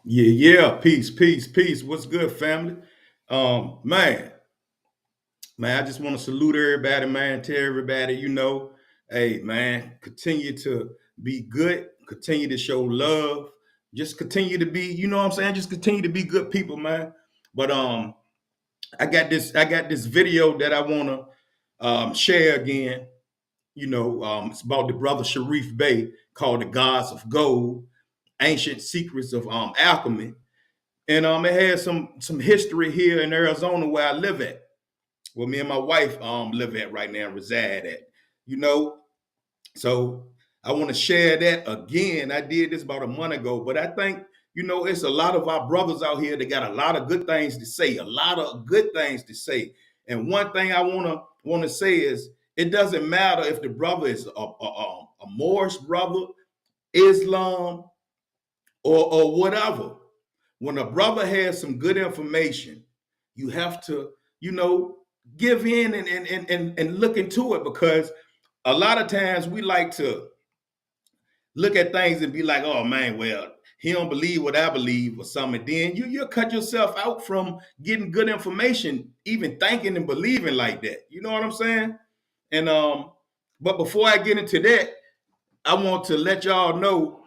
Yeah. Peace. What's good, family? Um, man, man, I just want to salute everybody, man. Tell everybody, hey, man, continue to be good, continue to show love, just continue to be, you know what I'm saying? Just continue to be good people, man. But I got this video that I wanna share again. It's about the brother Sharif Bey called The Gods of Gold, Ancient Secrets of Alchemy. And it has some history here in Arizona where I live at. Well, me and my wife live at right now, reside at. You know, so I want to share that again. I did this about a month ago, but I think it's a lot of our brothers out here that got a lot of good things to say, a lot of good things to say. And one thing I want to say is it doesn't matter if the brother is a Moorish brother, Islam, or whatever. When a brother has some good information, you have to, give in and look into it, because a lot of times we like to look at things and be like, oh man, well, he don't believe what I believe or something. Then you'll cut yourself out from getting good information, even thinking and believing like that. You know what I'm saying? And but before I get into that, I want to let y'all know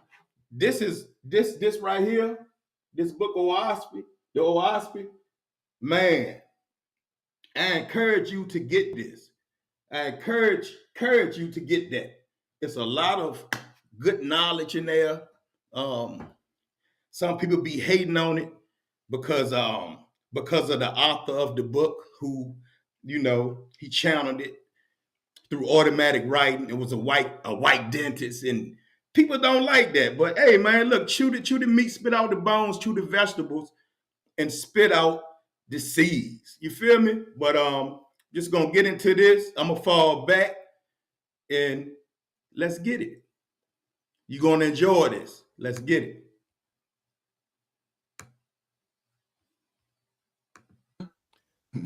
this right here, this book Oaspi, the Oaspi, man, I encourage you to get this. I encourage you to get that. It's a lot of good knowledge in there. Um, some people be hating on it because of the author of the book, who he channeled it through automatic writing. It was a white dentist, and people don't like that. But hey, man, look, chew the meat, spit out the bones, chew the vegetables, and spit out the seeds. You feel me? But just gonna get into this. I'm gonna fall back and let's get it. You're gonna enjoy this. Let's get it.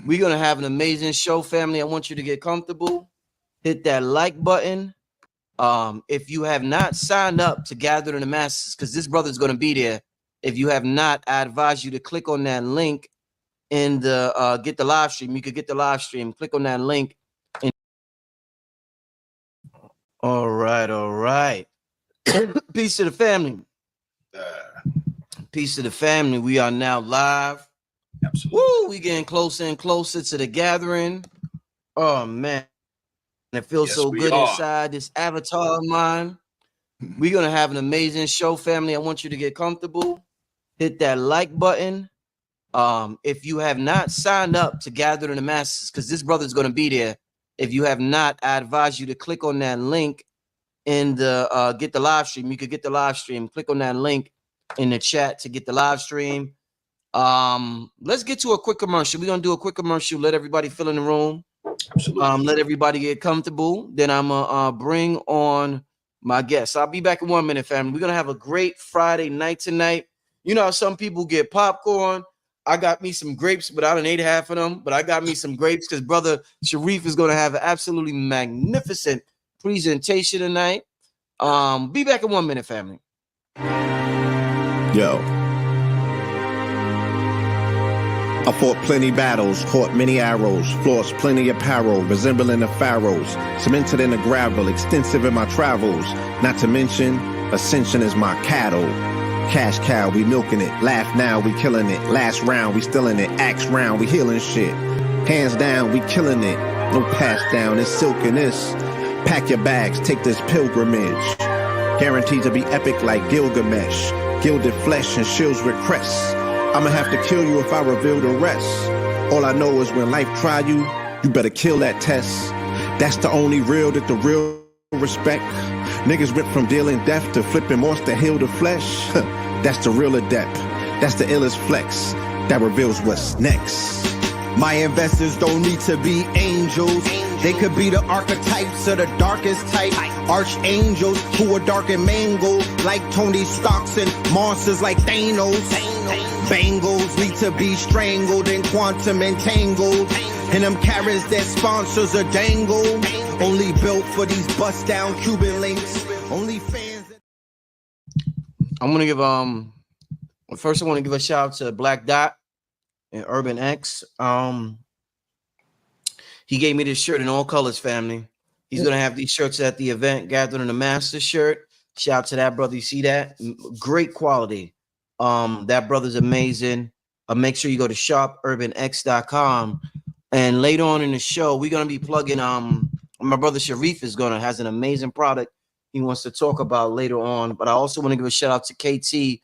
We're going to have an amazing show, family. I want you to get comfortable. Hit that like button. If you have not signed up to Gather in the Masses, because this brother's going to be there. If you have not, I advise you to click on that link in the get the live stream. You could get the live stream. Click on that link. All right. Peace to the family. Peace to the family. We are now live. Absolutely. Woo, we getting closer and closer to the gathering. Oh man, it feels so good inside this avatar of mine. We're gonna have an amazing show, family. I want you to get comfortable. Hit that like button. If you have not signed up to Gather in the Masses, because this brother's gonna be there. If you have not, I advise you to click on that link in the get the live stream. You could get the live stream. Click on that link in the chat to get the live stream. Let's get to a quick commercial. We're gonna do a quick commercial. Let everybody fill in the room. Absolutely. Let everybody get comfortable. Then I'm gonna bring on my guests. I'll be back in 1 minute, family. We're gonna have a great Friday night tonight. You know how some people get popcorn. I got me some grapes, but I done ate half of them. But I got me some grapes because brother Sharif is gonna have an absolutely magnificent presentation tonight. Be back in 1 minute, family. Yo. I fought plenty battles, caught many arrows, flossed plenty apparel, resembling the pharaohs, cemented in the gravel, extensive in my travels. Not to mention, ascension is my cattle. Cash cow, we milking it. Laugh now, we killing it. Last round, we still in it. Axe round, we healing shit. Hands down, we killing it. No pass down, it's silking this. Pack your bags, take this pilgrimage. Guaranteed to be epic like Gilgamesh. Gilded flesh and shields with crests. I'ma have to kill you if I reveal the rest. All I know is when life try you, you better kill that test. That's the only real that the real respect. Niggas went from dealing death to flipping monster to heal the flesh. That's the real adept. That's the illest flex. That reveals what's next. My investors don't need to be angels. They could be the archetypes of the darkest type. Archangels who are dark and mangled like Tony Starks, and monsters like Thanos. Bangles need to be strangled and quantum entangled. And them carrots that sponsors are dangled. Only built for these bust down Cuban links. Only fans. I'm gonna give a But first, I want to give a shout out to Black Dot and Urban X. He gave me this shirt in all colors, family. He's gonna have these shirts at the event, Gathered in the Master shirt. Shout out to that brother. You see that? Great quality. That brother's amazing. Make sure you go to shopurbanx.com. And later on in the show, we're gonna be plugging. My brother Sharif has an amazing product he wants to talk about later on. But I also want to give a shout out to KT.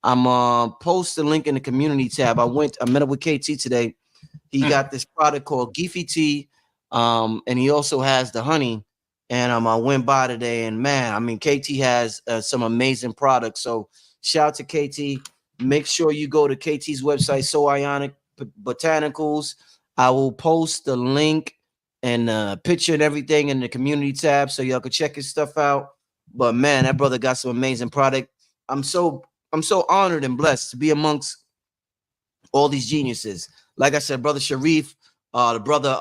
I'm post the link in the community tab. I met up with KT today. He got this product called Geefy Tea, and he also has the honey. And I went by today, and man, I mean, KT has some amazing products. So shout out to KT. Make sure you go to KT's website, So Ionic Botanicals. I will post the link and picture and everything in the community tab, so y'all can check his stuff out. But man, that brother got some amazing product. I'm so honored and blessed to be amongst all these geniuses. Like I said, brother Sharif, the brother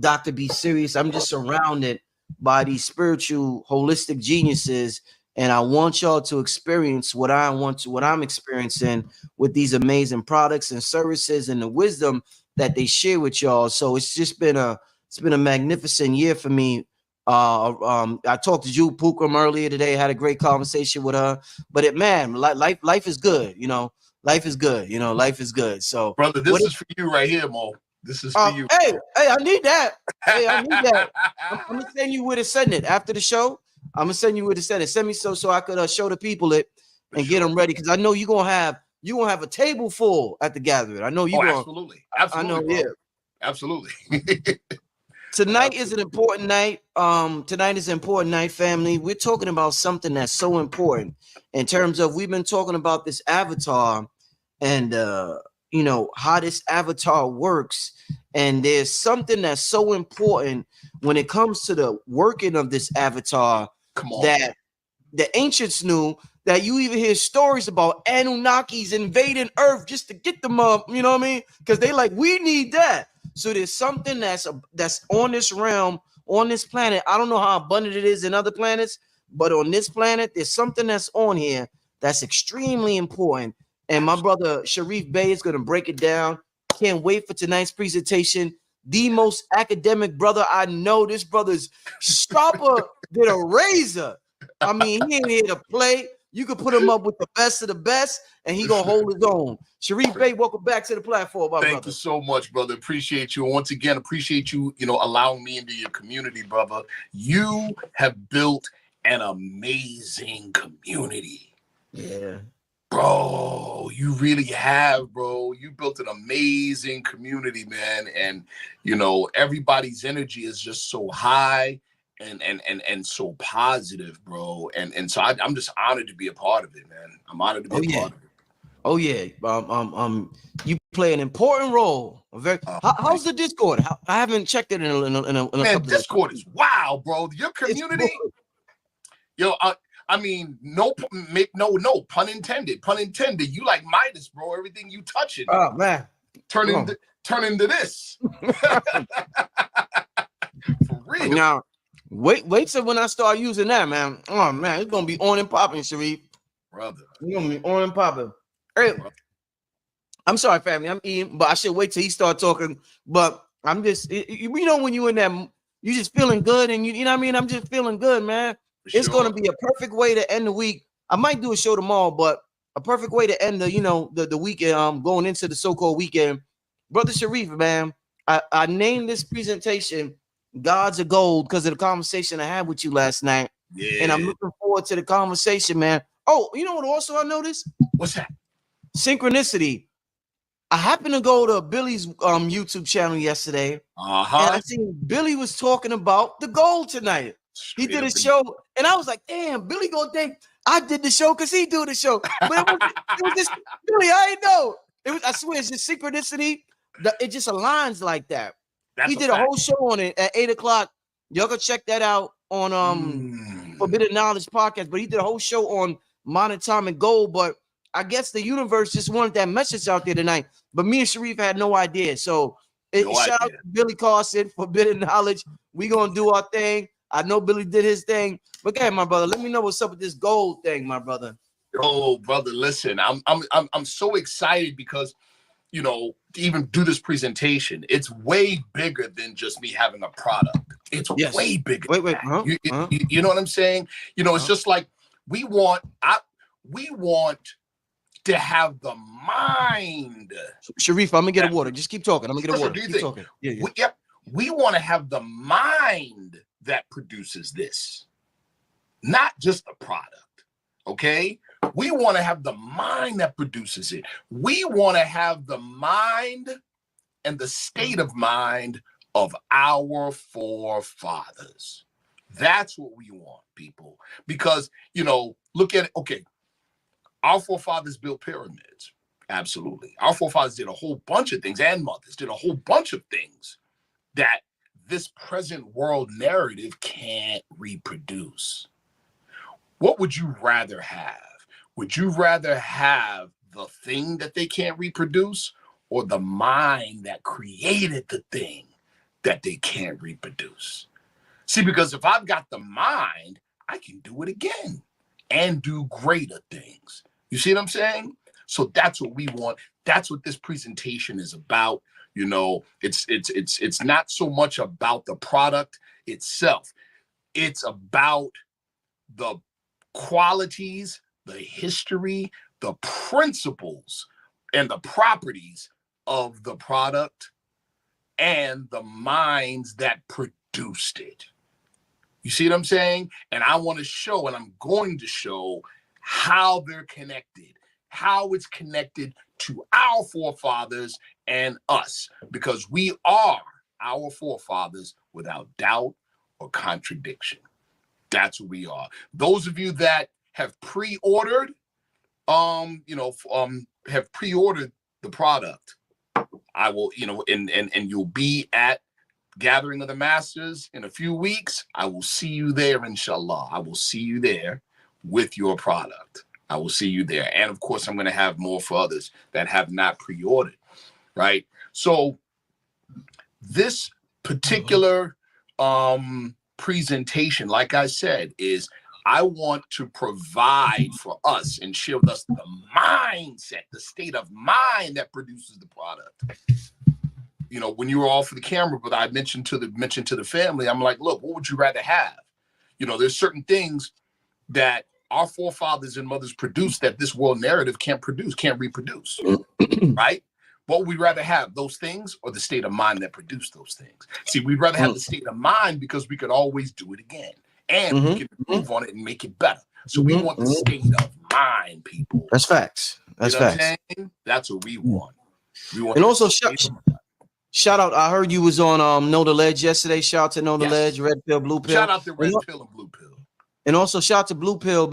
Dr. B Serious. I'm just surrounded by these spiritual, holistic geniuses, and I want y'all to experience what I'm experiencing with these amazing products and services and the wisdom that they share with y'all. So it's been a magnificent year for me. I talked to Jude Pukram earlier today, had a great conversation with her. But life is good, you know. Life is good, you know. Life is good. So, brother, this is for you right here, Mo. This is for you. Hey, I need that. Hey, I need that. I'm gonna send you where to send it after the show. I'm gonna send you where to send it. Send me so I could show the people it and get them ready, because I know you're gonna have a table full at the gathering. I know you gonna. Absolutely. I know, bro. yeah. Absolutely. Tonight is an important night. Tonight is an important night, family. We're talking about something that's so important in terms of, we've been talking about this avatar and you know, how this avatar works. And there's something that's so important when it comes to the working of this avatar that the ancients knew, that you even hear stories about Anunnakis invading Earth just to get them up, you know what I mean? Because they like, we need that. So there's something that's on this realm, on this planet. I don't know how abundant it is in other planets, but on this planet, there's something that's on here that's extremely important. And my brother Sharif Bey is going to break it down. Can't wait for tonight's presentation. The most academic brother I know. This brother's sharper than a razor. I mean, he ain't here to play. You could put him up with the best of the best, and he gonna hold his own. Sharif Bey, welcome back to the platform, my brother. Thank you so much, brother. Appreciate you. And once again, appreciate you, allowing me into your community, brother. You have built an amazing community. Yeah. Bro, you really have, bro. You built an amazing community, man. And, everybody's energy is just so high and so positive, bro. And so I'm just honored to be a part of it, man. I'm honored to be a part of it. Oh yeah. You play an important role. How's the Discord? I haven't checked it in a man, Discord is wow, bro. Your community, yo, I mean, no pun intended. Pun intended. You like Midas, bro. Everything you touch it. Oh man. Turn into this. For real. Now, wait till when I start using that, man. Oh man, it's gonna be on and popping, Sharif. Brother. It's gonna be on and popping. Hey, I'm sorry, family. I'm eating, but I should wait till he start talking. But I'm just, when you in that, you just feeling good, and you know what I mean. I'm just feeling good, man. It's gonna be a perfect way to end the week. I might do a show tomorrow, but a perfect way to end the weekend. Going into the so-called weekend, brother Sharif, man. I named this presentation "Gods of Gold" because of the conversation I had with you last night. Yeah. And I'm looking forward to the conversation, man. Oh, you know what? Also, I noticed. What's that? Synchronicity. I happened to go to Billy's YouTube channel yesterday, and I seen Billy was talking about the gold tonight. He did a show, and I was like, "Damn, Billy gonna think I did the show because he do the show." But it was just Billy. I didn't know. I swear, it's just synchronicity. It just aligns like that. He did a whole show on it at 8:00. Y'all go check that out on Forbidden Knowledge podcast. But he did a whole show on monatomic gold. But I guess the universe just wanted that message out there tonight. But me and Sharif had no idea. So shout out to Billy Carson, Forbidden Knowledge. We gonna do our thing. I know Billy did his thing. But okay, my brother, let me know what's up with this gold thing, my brother. Oh, brother, listen, I'm so excited because, you know, to even do this presentation, it's way bigger than just me having a product. It's way bigger. Wait. You know what I'm saying? You know, it's just like we want to have the mind. Sharif, I'm gonna get a water. Just keep talking. I'm gonna get a water. Do you keep think? talking. Yeah. We want to have the mind that produces this, not just the product. Okay? We want to have the mind that produces it. We want to have the mind and the state of mind of our forefathers. That's what we want, people. Because, you know, look at it. Okay, our forefathers built pyramids. Absolutely. Our forefathers did a whole bunch of things, and mothers did a whole bunch of things that this present world narrative can't reproduce. What would you rather have? Would you rather have the thing that they can't reproduce, or the mind that created the thing that they can't reproduce? See, because if I've got the mind, I can do it again and do greater things. You see what I'm saying? So that's what we want. That's what this presentation is about. You know, it's not so much about the product itself. It's about the qualities, the history, the principles, and the properties of the product and the minds that produced it. You see what I'm saying? And I want to show, and I'm going to show how they're connected, how it's connected to our forefathers and us, because we are our forefathers without doubt or contradiction. That's what we are. Those of you that have pre-ordered, have pre-ordered the product, I will, and you'll be at Gathering of the Masters in a few weeks. I will see you there, inshallah. I will see you there with your product. I will see you there. And of course, I'm going to have more for others that have not pre-ordered, right? So this particular presentation, like I said, is I want to provide for us and share with us the mindset, the state of mind that produces the product. You know, when you were off of the camera, but I mentioned to the family, I'm like, look, what would you rather have? You know, there's certain things that our forefathers and mothers produced that this world narrative can't reproduce, right? What would we rather have, those things or the state of mind that produced those things? See, we'd rather have the state of mind because we could always do it again and we can improve on it and make it better. So we want the state of mind, people. That's facts. That's facts. That's what we want. We want. And also shout out. I heard you was on Know the Ledge yesterday. Shout out to Know the Ledge, Red Pill, Blue Pill. Shout out to Red Pill and Blue Pill. And also shout out to Blue Pill,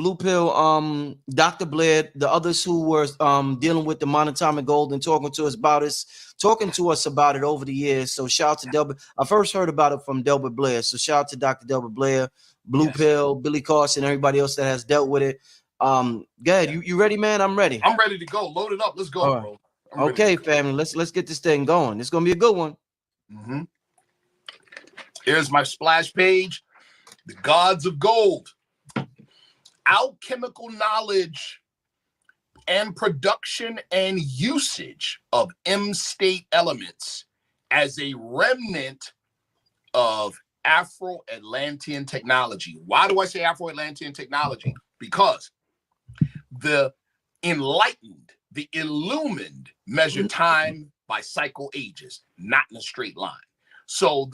Dr. Blair, the others who were dealing with the monatomic gold and talking to us about it over the years. So shout out to Delbert. I first heard about it from Delbert Blair. So shout out to Dr. Delbert Blair, Blue Pill, Billy Carson, everybody else that has dealt with it. Go ahead. You ready, man? I'm ready. I'm ready to go. Load it up. Let's go, bro. Okay, family. Let's get this thing going. It's gonna be a good one. Here's my splash page. The Gods of Gold. Alchemical knowledge and production and usage of M-state elements as a remnant of Afro-Atlantean technology. Why do I say Afro-Atlantean technology? Because the enlightened, the illumined measure time by cycle ages, not in a straight line. So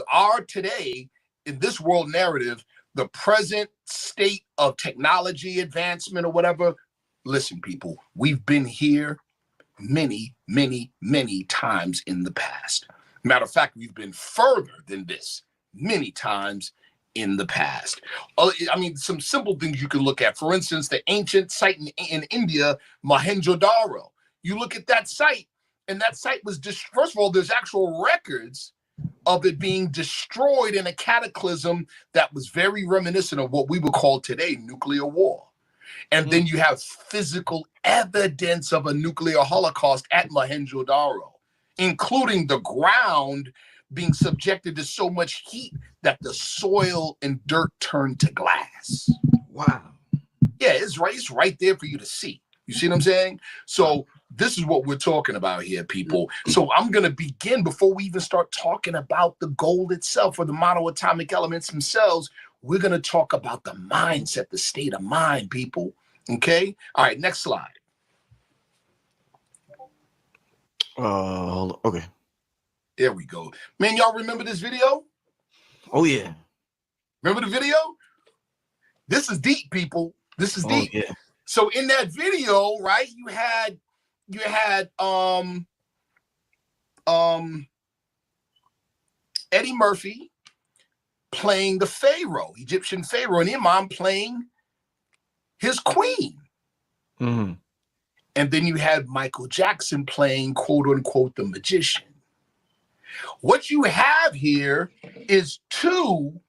today, in this world narrative, the present state of technology advancement or whatever, listen, people, we've been here many, many, many times in the past. Matter of fact, we've been further than this many times in the past. I mean, some simple things you can look at. For instance, the ancient site in India, Mohenjo-daro. You look at that site, and that site was first of all, there's actual records of it being destroyed in a cataclysm that was very reminiscent of what we would call today nuclear war. And then you have physical evidence of a nuclear holocaust at Mohenjo-daro, including the ground being subjected to so much heat that the soil and dirt turned to glass. Wow. Yeah, is right. It's right there for you to see. You see what I'm saying? So this is what we're talking about here, people. So I'm going to begin before we even start talking about the gold itself or the monoatomic elements themselves. We're going to talk about the mindset, the state of mind, people. Okay. All right. Next slide. Okay. There we go. Man, y'all remember this video? Oh yeah. Remember the video? This is deep, people. This is deep. Yeah. So in that video, right, you had Eddie Murphy playing the Pharaoh, Egyptian Pharaoh, and Imam playing his queen. Mm-hmm. And then you had Michael Jackson playing, quote unquote, the magician. What you have here is two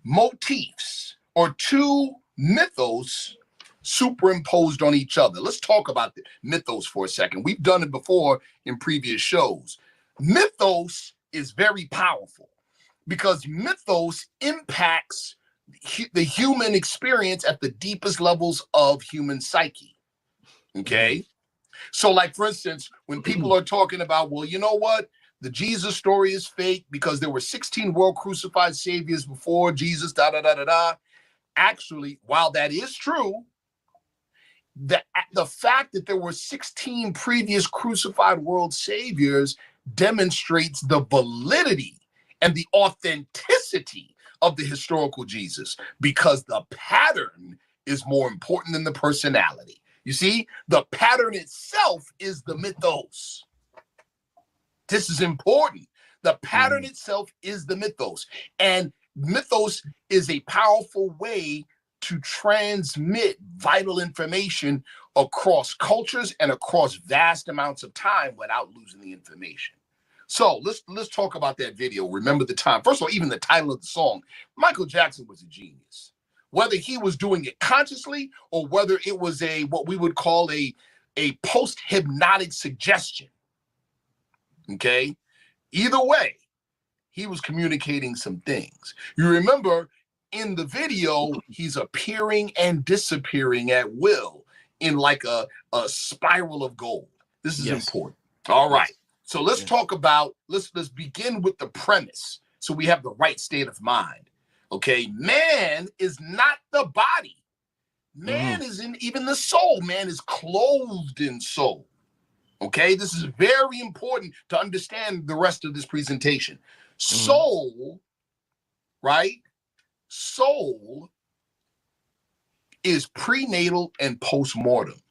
motifs or two mythos superimposed on each other. Let's talk about the mythos for a second. We've done it before in previous shows. Mythos is very powerful because mythos impacts the human experience at the deepest levels of human psyche. Okay? So like, for instance, when people are talking about, well, you know what? The Jesus story is fake because there were 16 world crucified saviors before Jesus, Actually, while that is true, the fact that there were 16 previous crucified world saviors demonstrates the validity and the authenticity of the historical Jesus, because the pattern is more important than the personality. You see, the pattern itself is the mythos. This is important. The pattern itself is the mythos. And mythos is a powerful way to transmit vital information across cultures and across vast amounts of time without losing the information. So let's talk about that video. Remember the time. First of all, even the title of the song, Michael Jackson was a genius. Whether he was doing it consciously or whether it was what we would call a post-hypnotic suggestion. Okay? Either way, he was communicating some things. You remember in the video, he's appearing and disappearing at will in like a spiral of gold. This is important. All right. So let's talk about, let's begin with the premise so we have the right state of mind. Okay, man is not the body. Man isn't even the soul. Man is clothed in soul. Okay, this is very important to understand the rest of this presentation. Soul, right? Soul is prenatal and postmortem.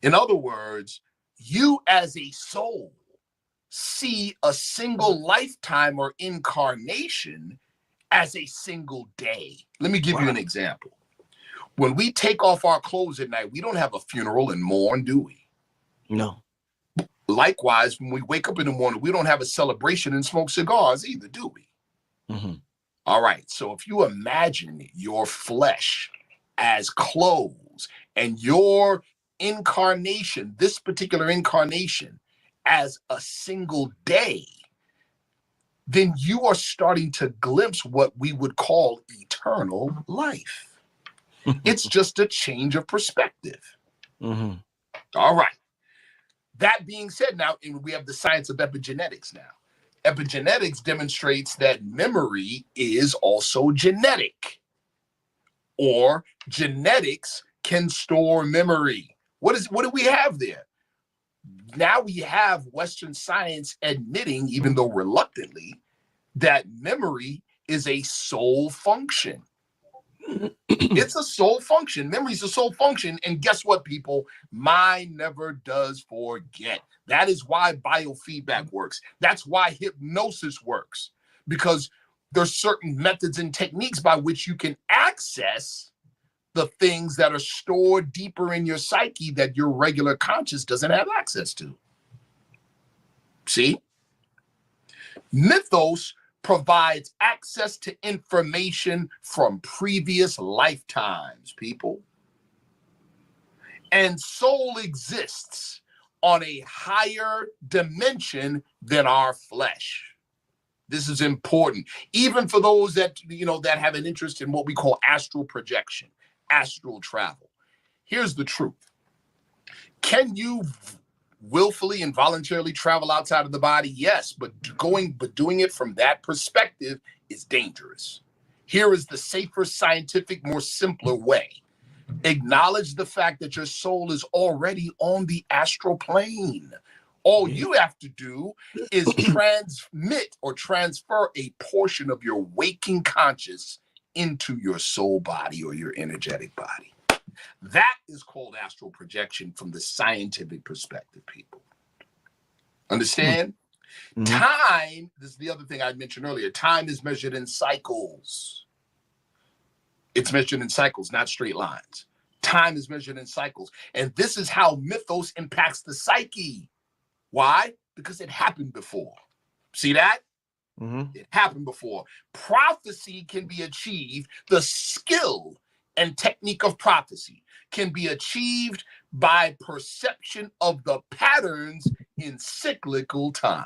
In other words, you as a soul see a single lifetime or incarnation as a single day. Let me give you an example. When we take off our clothes at night, we don't have a funeral and mourn, do we? No. Likewise, when we wake up in the morning, we don't have a celebration and smoke cigars either, do we? All right. So if you imagine your flesh as clothes and your incarnation, this particular incarnation, as a single day, then you are starting to glimpse what we would call eternal life. It's just a change of perspective. All right. That being said, now we have the science of epigenetics now. Epigenetics demonstrates that memory is also genetic, or genetics can store memory. What do we have there? Now we have Western science admitting, even though reluctantly, that memory is a soul function. It's a soul function. Memory is a soul function. And guess what, people? Mind never does forget. That is why biofeedback works. That's why hypnosis works. Because there's certain methods and techniques by which you can access the things that are stored deeper in your psyche that your regular conscious doesn't have access to. See? Mythos provides access to information from previous lifetimes, people. And soul exists on a higher dimension than our flesh. This is important, even for those that, that have an interest in what we call astral projection, astral travel. Here's the truth. Can you willfully and voluntarily travel outside of the body? Yes, but doing it from that perspective is dangerous. Here is the safer, scientific, more simpler way. Acknowledge the fact that your soul is already on the astral plane. All you have to do is transmit or transfer a portion of your waking conscious into your soul body or your energetic body. That is called astral projection from the scientific perspective, people. Understand? Mm-hmm. Time, this is the other thing I mentioned earlier, time is measured in cycles. It's measured in cycles, not straight lines. Time is measured in cycles. And this is how mythos impacts the psyche. Why? Because it happened before. See that? Mm-hmm. It happened before. Prophecy can be achieved. The skill and technique of prophecy can be achieved by perception of the patterns in cyclical time.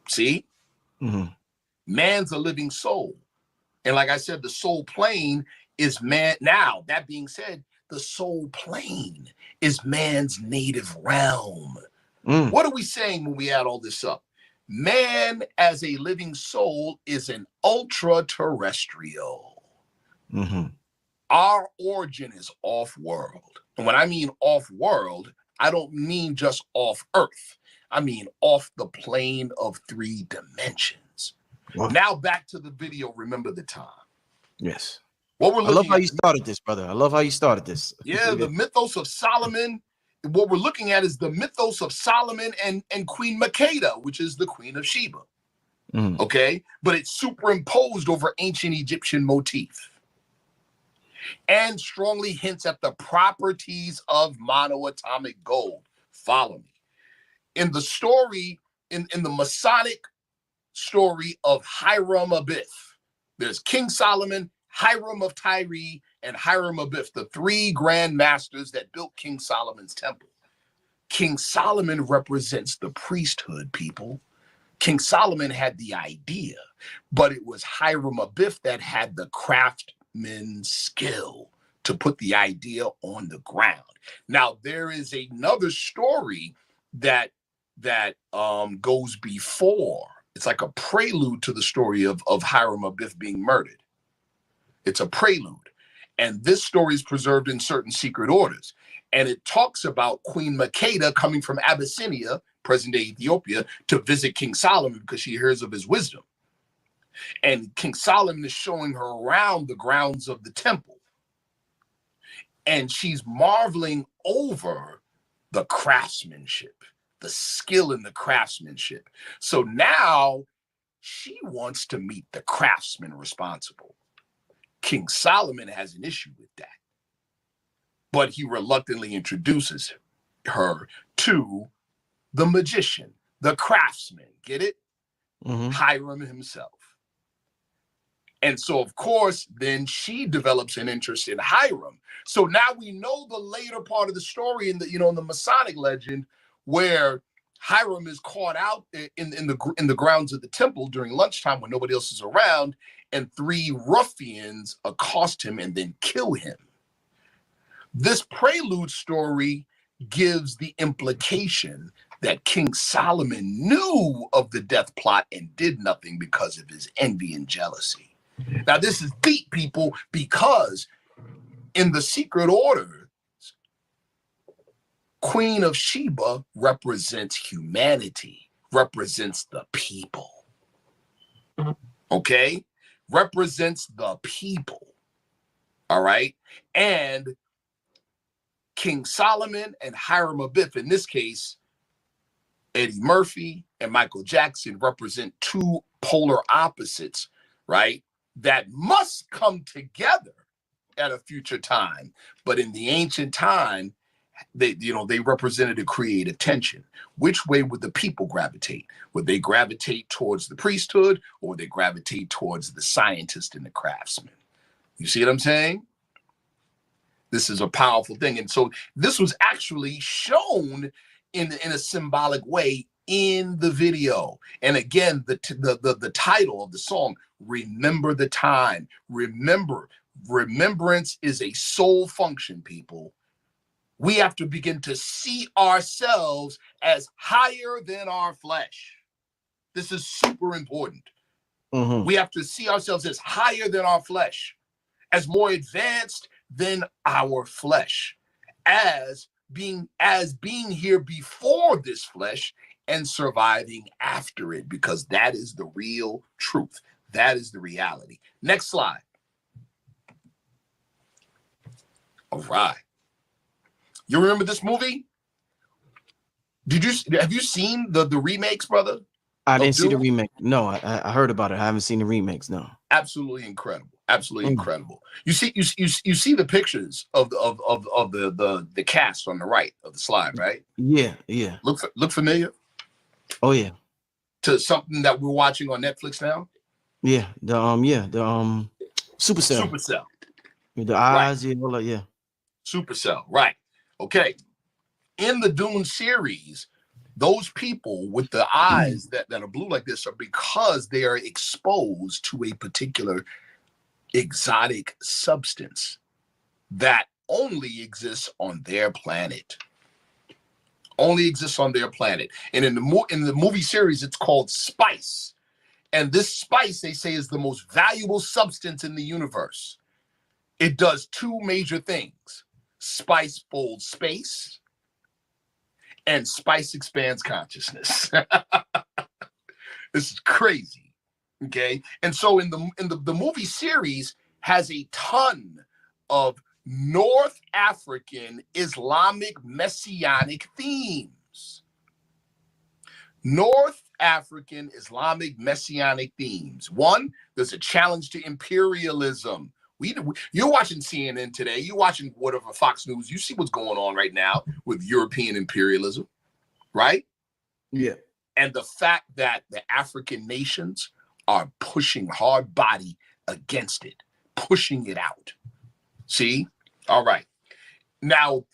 See? Mm-hmm. Man's a living soul. And like I said, the soul plane is man. Now, that being said, the soul plane is man's native realm. What are we saying when we add all this up? Man as a living soul is an ultra-terrestrial. Mm-hmm. Our origin is off-world. And when I mean off-world, I don't mean just off-Earth. I mean off the plane of 3 dimensions. Wow. Now back to the video, remember the time. Yes. What we're looking I love how you started this, brother. I love how you started this. Yeah, the mythos of Solomon. What we're looking at is the mythos of Solomon and Queen Makeda, which is the Queen of Sheba. Mm. Okay, but it's superimposed over ancient Egyptian motif and strongly hints at the properties of monoatomic gold. Follow me. In the story, in the Masonic story of Hiram Abiff, there's King Solomon, Hiram of Tyre, and Hiram Abiff, the 3 grand masters that built King Solomon's temple. King Solomon represents the priesthood, people. King Solomon had the idea, but it was Hiram Abiff that had the craftsman's skill to put the idea on the ground. Now, there is another story that goes before. It's like a prelude to the story of Hiram Abiff being murdered. It's a prelude. And this story is preserved in certain secret orders. And it talks about Queen Makeda coming from Abyssinia, present-day Ethiopia, to visit King Solomon because she hears of his wisdom. And King Solomon is showing her around the grounds of the temple. And she's marveling over the craftsmanship, the skill in the craftsmanship. So now she wants to meet the craftsman responsible. King Solomon has an issue with that, but he reluctantly introduces her to the magician, the craftsman, get it? Mm-hmm. Hiram himself. And so, of course, then she develops an interest in Hiram. So now we know the later part of the story in the, in the Masonic legend where Hiram is caught out in the grounds of the temple during lunchtime when nobody else is around, and 3 ruffians accost him and then kill him. This prelude story gives the implication that King Solomon knew of the death plot and did nothing because of his envy and jealousy. Now, this is deep, people, because in the secret order, Queen of Sheba represents humanity, represents the people. Okay? Represents the people. All right? And King Solomon and Hiram Abiff, in this case, Eddie Murphy and Michael Jackson represent 2 polar opposites, right? That must come together at a future time. But in the ancient time, they represented a creative tension. Which way would the people gravitate? Would they gravitate towards the priesthood, or would they gravitate towards the scientist and the craftsman? You see what I'm saying? This is a powerful thing. And so this was actually shown in a symbolic way in the video. And again, the title of the song, Remember the Time. Remember Remembrance is a soul function, people. We have to begin to see ourselves as higher than our flesh. This is super important. We have to see ourselves as higher than our flesh, as more advanced than our flesh, as being here before this flesh and surviving after it, because that is the real truth. That is the reality. Next slide. All right. You remember this movie? Have you seen the remakes, brother? I didn't see the remake. No, I heard about it. I haven't seen the remakes. No. Absolutely incredible. Absolutely incredible. You see the pictures of the cast on the right of the slide, right? Yeah. Look familiar? Oh yeah. To something that we're watching on Netflix now? Yeah. The Supercell. Supercell. The eyes, yeah. Supercell, right. Okay. In the Dune series, those people with the eyes that are blue like this are because they are exposed to a particular exotic substance that only exists on their planet. Only exists on their planet. And in the movie series, it's called spice. And this spice, they say, is the most valuable substance in the universe. It does two major things. Spice folds space, and spice expands consciousness. This is crazy. Okay. And so in the movie series has a ton of North African Islamic messianic themes. North African Islamic messianic themes. One, there's a challenge to imperialism. You're watching CNN today. You're watching whatever Fox News. You see what's going on right now with European imperialism, right? Yeah. And the fact that the African nations are pushing hard body against it, pushing it out. See? All right. Now,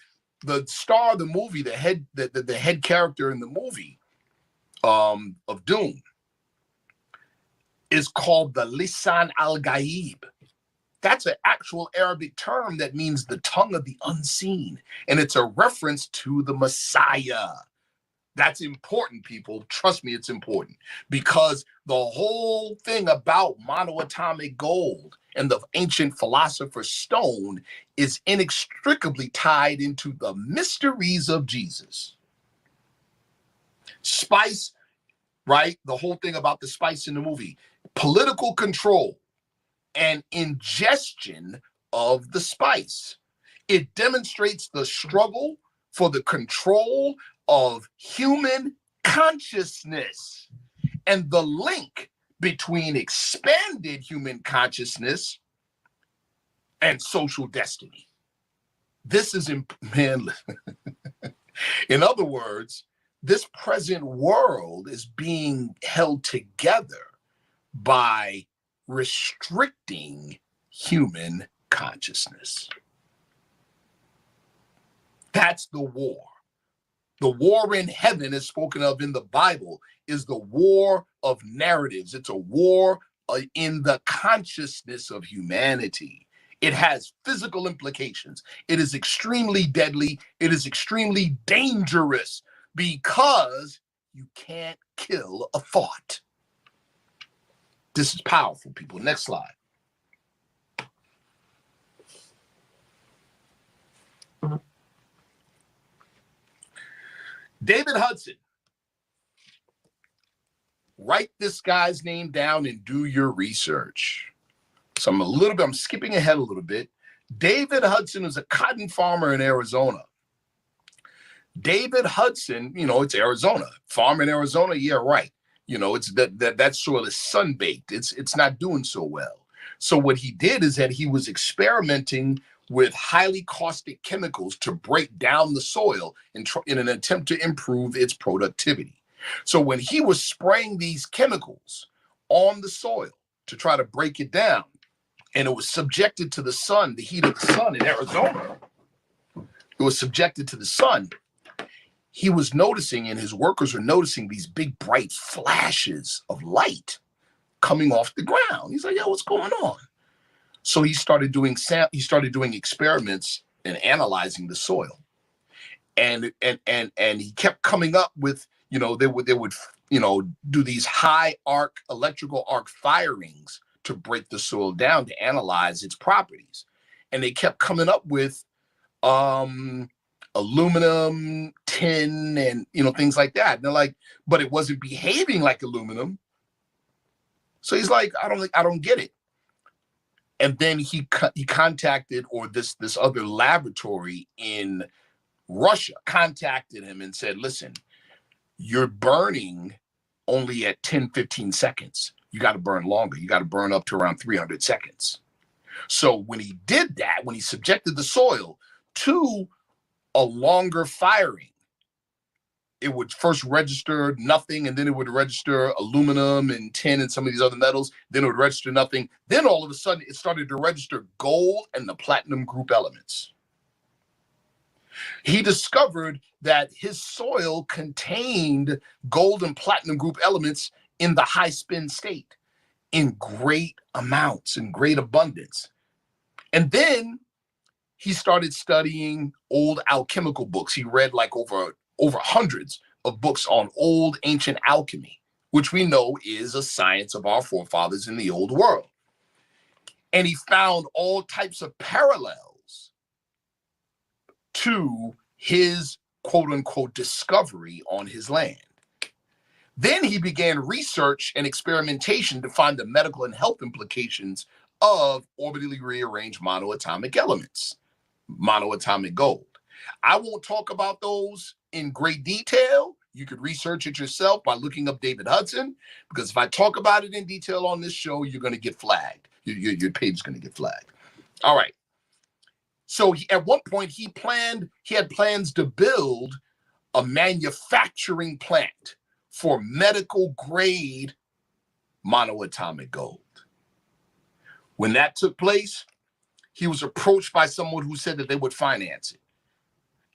the star of the movie, the head character in the movie of Dune is called the Lisan al-Gaib. That's an actual Arabic term that means the tongue of the unseen. And it's a reference to the Messiah. That's important, people. Trust me, it's important. Because the whole thing about monoatomic gold and the ancient philosopher's stone is inextricably tied into the mysteries of Jesus. Spice, right? The whole thing about the spice in the movie. Political control and ingestion of the spice. It demonstrates the struggle for the control of human consciousness and the link between expanded human consciousness and social destiny. This is, man, in other words, this present world is being held together by restricting human consciousness. That's the war. The war in heaven is spoken of in the Bible is the war of narratives. It's a war in the consciousness of humanity. It has physical implications. It is extremely deadly. It is extremely dangerous because you can't kill a thought. This is powerful, people. Next slide. David Hudson. Write this guy's name down and do your research. So I'm skipping ahead a little bit. David Hudson is a cotton farmer in Arizona. David Hudson, it's Arizona. Farm in Arizona, yeah, right. It's that soil is sun-baked. It's not doing so well. So what he did is that he was experimenting with highly caustic chemicals to break down the soil in an attempt to improve its productivity. So when he was spraying these chemicals on the soil to try to break it down, and it was subjected to the sun, the heat of the sun in Arizona, it was subjected to the sun, he was noticing, and his workers were noticing, these big bright flashes of light coming off the ground. He's like, yo, what's going on? So he started doing experiments and analyzing the soil. And he kept coming up with, you know, they would you know, do these high arc electrical arc firings to break the soil down to analyze its properties. And they kept coming up with aluminum, tin, and, you know, things like that. And they're like, but it wasn't behaving like aluminum. So he's like, I don't get it. And then he contacted, or this other laboratory in Russia contacted him and said, listen, you're burning only at 10, 15 seconds. You got to burn longer. You got to burn up to around 300 seconds. So when he did that, when he subjected the soil to a longer firing, it would first register nothing, and then it would register aluminum and tin and some of these other metals. Then it would register nothing. Then all of a sudden, it started to register gold and the platinum group elements. He discovered that his soil contained gold and platinum group elements in the high spin state in great amounts, in great abundance. And then he started studying old alchemical books. He read like over hundreds of books on old ancient alchemy, which we know is a science of our forefathers in the old world. And he found all types of parallels to his quote unquote discovery on his land. Then he began research and experimentation to find the medical and health implications of orbitally rearranged monoatomic elements, monoatomic gold. I won't talk about those in great detail. You could research it yourself by looking up David Hudson, because if I talk about it in detail on this show, you're going to get flagged. Your page is going to get flagged. All right. So at one point he had plans to build a manufacturing plant for medical grade monoatomic gold. When that took place, he was approached by someone who said that they would finance it.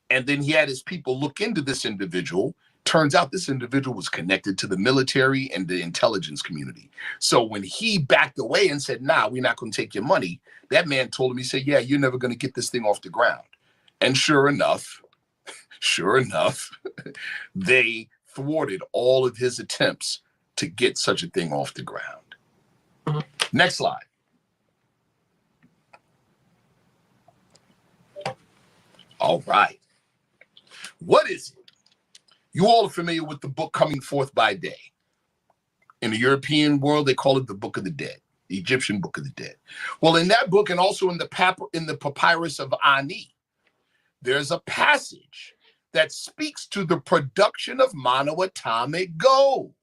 And then he had his people look into this individual. Turns out this individual was connected to the military and the intelligence community. So when he backed away and said, nah, we're not going to take your money, that man told him, he said, yeah, you're never going to get this thing off the ground. And sure enough, they thwarted all of his attempts to get such a thing off the ground. Next slide. All right. What is it? You all are familiar with the book Coming Forth by Day. In the European world, they call it the Book of the Dead, the Egyptian Book of the Dead. Well, in that book, and also in the Papyrus of Ani, there's a passage that speaks to the production of monoatomic gold.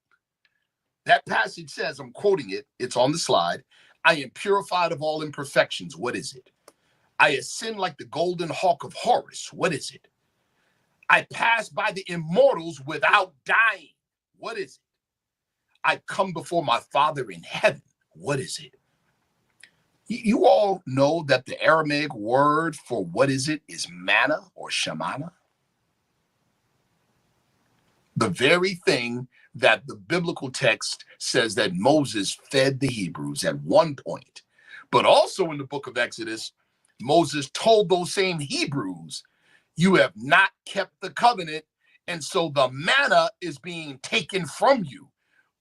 That passage says, I'm quoting it, it's on the slide, I am purified of all imperfections. What is it? I ascend like the golden hawk of Horus. What is it? I pass by the immortals without dying. What is it? I come before my Father in heaven. What is it? You all know that the Aramaic word for what is it is manna or shamana. The very thing that the biblical text says that Moses fed the Hebrews at one point. But also in the book of Exodus, Moses told those same Hebrews, you have not kept the covenant, and so the manna is being taken from you,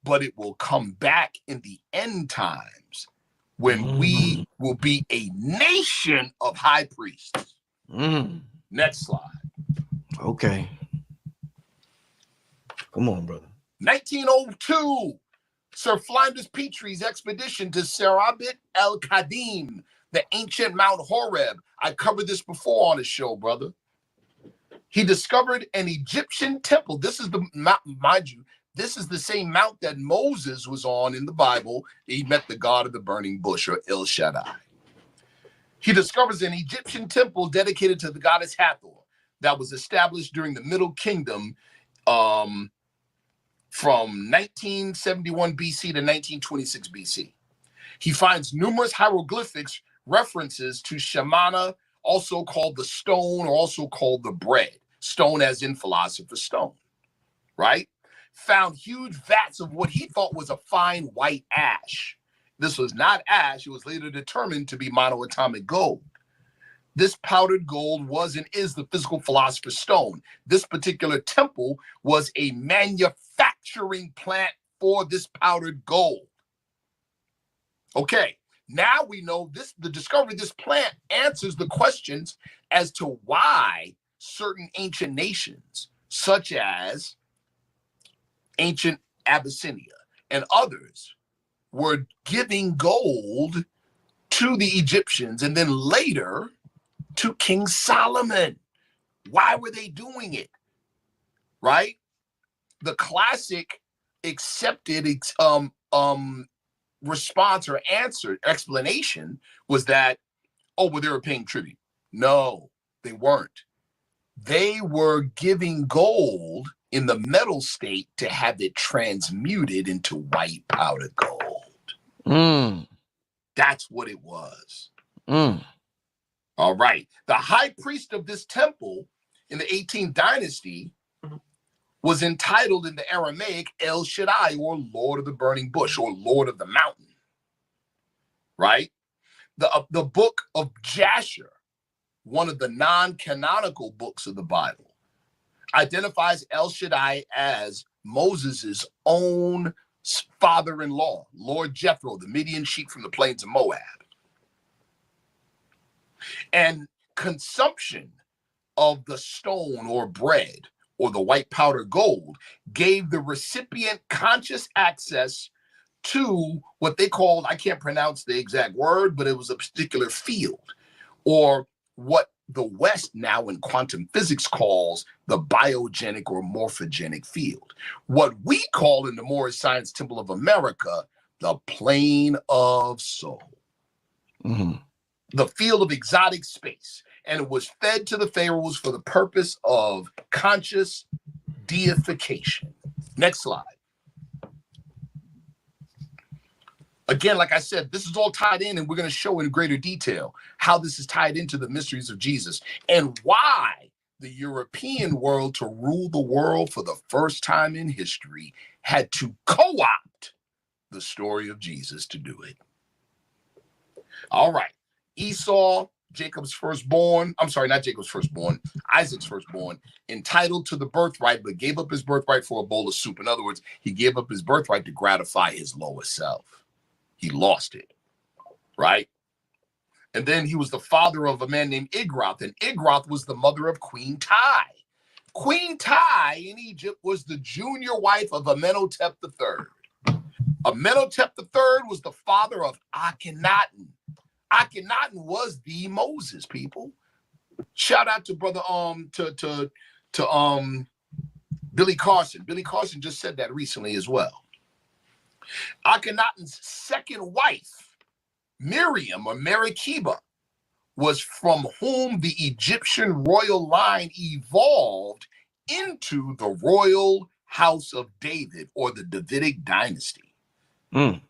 but it will come back in the end times when we will be a nation of high priests. Next slide. Okay. Come on, brother. 1902, Sir Flinders Petrie's expedition to Serabit el-Kadim, the ancient Mount Horeb. I covered this before on the show, brother. He discovered an Egyptian temple. This is the mount, mind you, this is the same mount that Moses was on in the Bible. He met the God of the burning bush, or El Shaddai. He discovers an Egyptian temple dedicated to the goddess Hathor that was established during the Middle Kingdom from 1971 BC to 1926 BC. He finds numerous hieroglyphics references to Shamana, also called the stone, or also called the bread. Stone as in philosopher's stone, right? Found huge vats of what he thought was a fine white ash This was not ash. It was later determined to be monoatomic gold. This powdered gold was and is the physical philosopher's stone. This particular temple was a manufacturing plant for this powdered gold. Okay, now we know this. The discovery of this plant answers the questions as to why certain ancient nations, such as ancient Abyssinia and others, were giving gold to the Egyptians and then later to King Solomon. Why were they doing it? Right? The classic accepted response or answer explanation was that, oh, well, they were paying tribute. No, they weren't. They were giving gold in the metal state to have it transmuted into white powdered gold. That's what it was. All right. The high priest of this temple in the 18th dynasty was entitled in the Aramaic El Shaddai, or Lord of the Burning Bush, or Lord of the Mountain. Right? The book of Jasher, one of the non-canonical books of the Bible, identifies El Shaddai as Moses's own father-in-law, Lord Jethro, the Midian sheik from the plains of Moab. And consumption of the stone or bread or the white powder gold gave the recipient conscious access to what they called, I can't pronounce the exact word, but it was a particular field, or what the West now in quantum physics calls the biogenic or morphogenic field. What we call in the Moorish Science Temple of America, the plane of soul. The field of exotic space. And it was fed to the pharaohs for the purpose of conscious deification. Next slide. Again, like I said, this is all tied in, and we're going to show in greater detail how this is tied into the mysteries of Jesus and why the European world, to rule the world for the first time in history, had to co-opt the story of Jesus to do it. All right. Esau, Jacob's firstborn, I'm sorry, not Jacob's firstborn, Isaac's firstborn, entitled to the birthright, but gave up his birthright for a bowl of soup. In other words, he gave up his birthright to gratify his lower self. He lost it, right? And then he was the father of a man named Igroth, and Igroth was the mother of Queen Tai. Queen Tai in Egypt was the junior wife of Amenhotep III. Amenhotep III was the father of Akhenaten. Akhenaten was the Moses, people. Shout out to brother Billy Carson. Billy Carson just said that recently as well. Akhenaten's second wife, Miriam or Merikeba, was from whom the Egyptian royal line evolved into the royal house of David, or the Davidic dynasty. Keba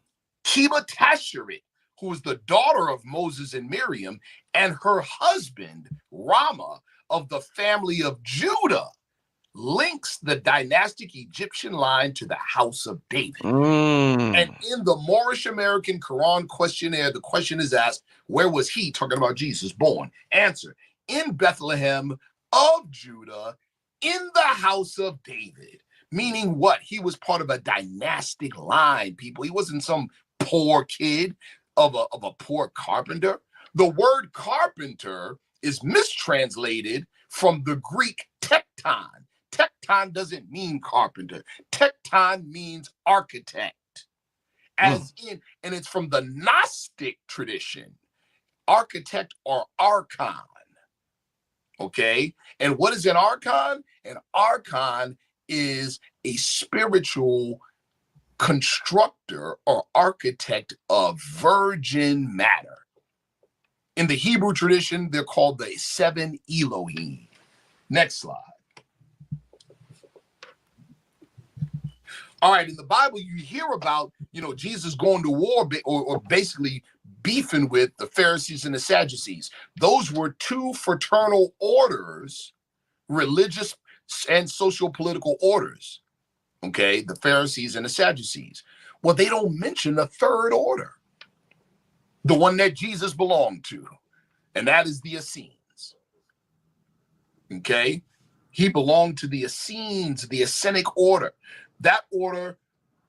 Tasheret, who was the daughter of Moses and Miriam, and her husband, Rama, of the family of Judah, links the dynastic Egyptian line to the house of David. And in the Moorish American Quran questionnaire, the question is asked, where was he, talking about Jesus, born? Answer, in Bethlehem of Judah, in the house of David. Meaning what? He was part of a dynastic line, people. He wasn't some poor kid of a poor carpenter. The word carpenter is mistranslated from the Greek tekton. Tekton doesn't mean carpenter. Tekton means architect. As in, and it's from the Gnostic tradition, architect or archon. Okay? And what is an archon? An archon is a spiritual constructor or architect of virgin matter. In the Hebrew tradition, they're called the seven Elohim. Next slide. All right, in the Bible, you hear about, Jesus going to war or basically beefing with the Pharisees and the Sadducees. Those were two fraternal orders, religious and socio-political orders, okay? The Pharisees and the Sadducees. Well, they don't mention the third order. the one that Jesus belonged to, and that is the Essenes. Okay? He belonged to the Essenes, the Essenic order. That order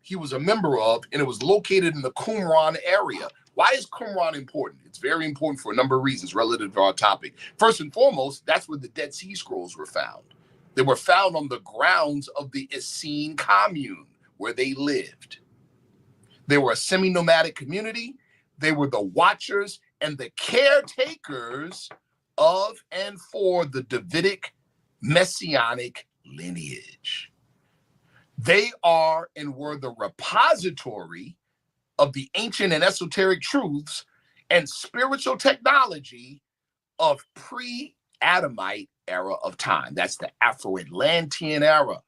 he was a member of, and it was located in the Qumran area. Why is Qumran important? It's very important for a number of reasons relative to our topic. First and foremost, that's where the Dead Sea Scrolls were found. They were found on the grounds of the Essene commune where they lived. They were a semi-nomadic community. They were the watchers and the caretakers of and for the Davidic messianic lineage. They are and were the repository of the ancient and esoteric truths and spiritual technology of pre-Adamite era of time. That's the Afro-Atlantean era.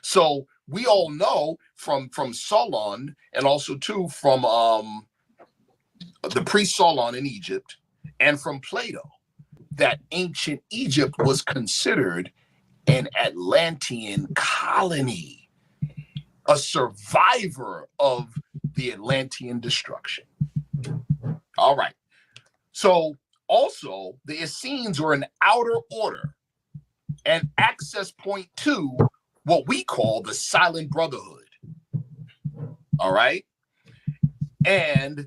So we all know from Solon, and also too from the pre-Solon in Egypt, and from Plato, that ancient Egypt was considered an Atlantean colony, a survivor of the Atlantean destruction. All right. So also the Essenes were an outer order and access point to what we call the Silent Brotherhood. All right. And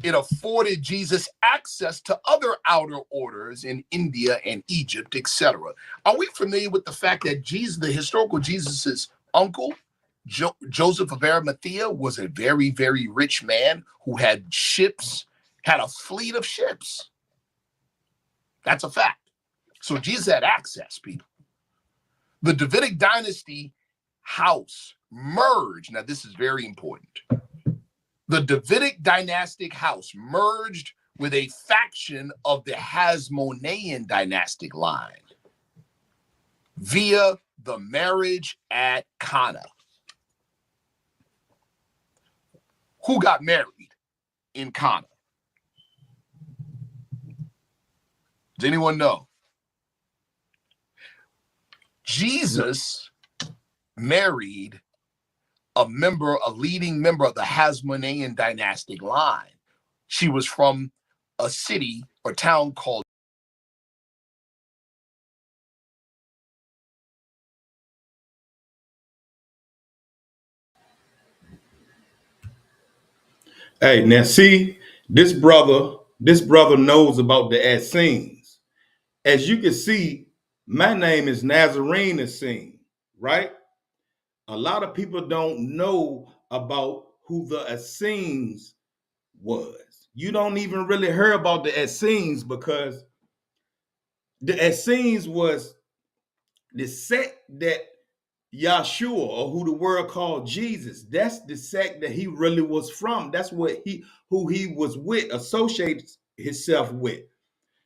it afforded Jesus access to other outer orders in India and Egypt, etc. Are we familiar with the fact that Jesus, the historical Jesus's uncle, Joseph of Arimathea, was a very, very rich man who had ships, had a fleet of ships? That's a fact. So Jesus had access, people. The Davidic dynasty house merged. Now, this is very important. The Davidic dynastic house merged with a faction of the Hasmonean dynastic line via the marriage at Cana. Who got married in Cana? Does anyone know? Jesus married a leading member of the Hasmonean dynastic line. She was from a city or town called. Hey, now see, this brother knows about the Essenes. As you can see, my name is Nazarene Essene, right? A lot of people don't know about who the Essenes was. You don't even really hear about the Essenes because the Essenes was the sect that Yahshua, or who the world called Jesus, that's the sect that he really was from. That's who he was with, associated himself with.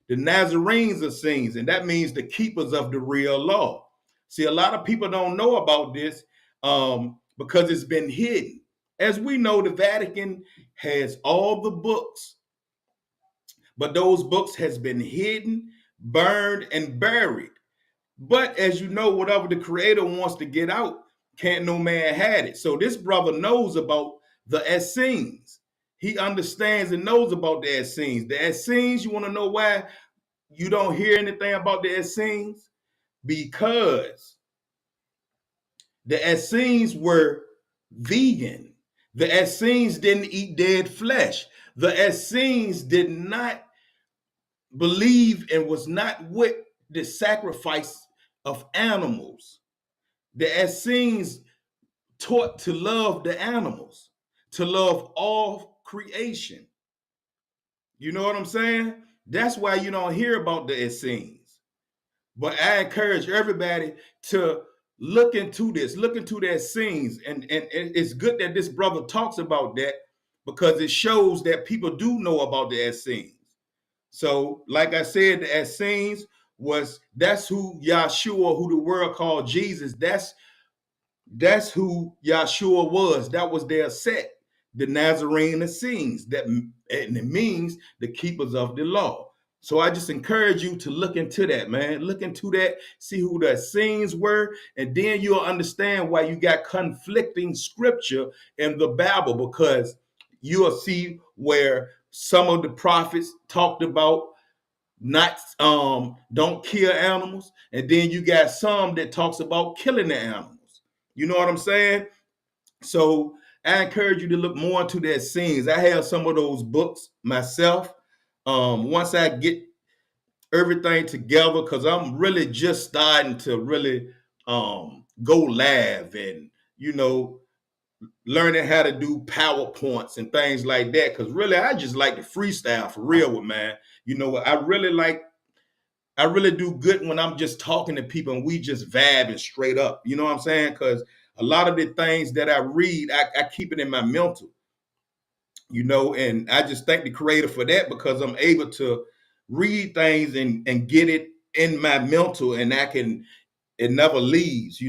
The Nazarenes are scenes, and that means the keepers of the real law. See, a lot of people don't know about this because it's been hidden. As we know, the Vatican has all the books, but those books has been hidden, burned, and buried. But as you know, whatever the creator wants to get out, can't no man had it. So this brother knows about the Essenes. He understands and knows about the Essenes. The Essenes, you want to know why you don't hear anything about the Essenes? Because the Essenes were vegan. The Essenes didn't eat dead flesh. The Essenes did not believe and was not with the sacrifice of animals. The Essenes taught to love the animals, to love all creation. You know what I'm saying? That's why you don't hear about the Essenes. But I encourage everybody to look into this, look into the Essenes. And it's good that this brother talks about that because it shows that people do know about the Essenes. So, like I said, the Essenes that's who Yahshua, who the world called Jesus, that's who Yahshua was. That was their sect, the Nazarene Essenes. And it means the keepers of the law. So I just encourage you to look into that, man. Look into that, see who the Essenes were, and then you'll understand why you got conflicting scripture in the Bible, because you'll see where some of the prophets talked about not don't kill animals, and then you got some that talks about killing the animals. You know what I'm saying? So I encourage you to look more into their scenes. I have some of those books myself. Once I get everything together, because I'm really just starting to really go live and learning how to do PowerPoints and things like that. Because really, I just like to freestyle for real with man. I really do good when I'm just talking to people and we just vibing straight up. You know what I'm saying? Because a lot of the things that I read, I keep it in my mental, and I just thank the creator for that, because I'm able to read things and get it in my mental, and it never leaves.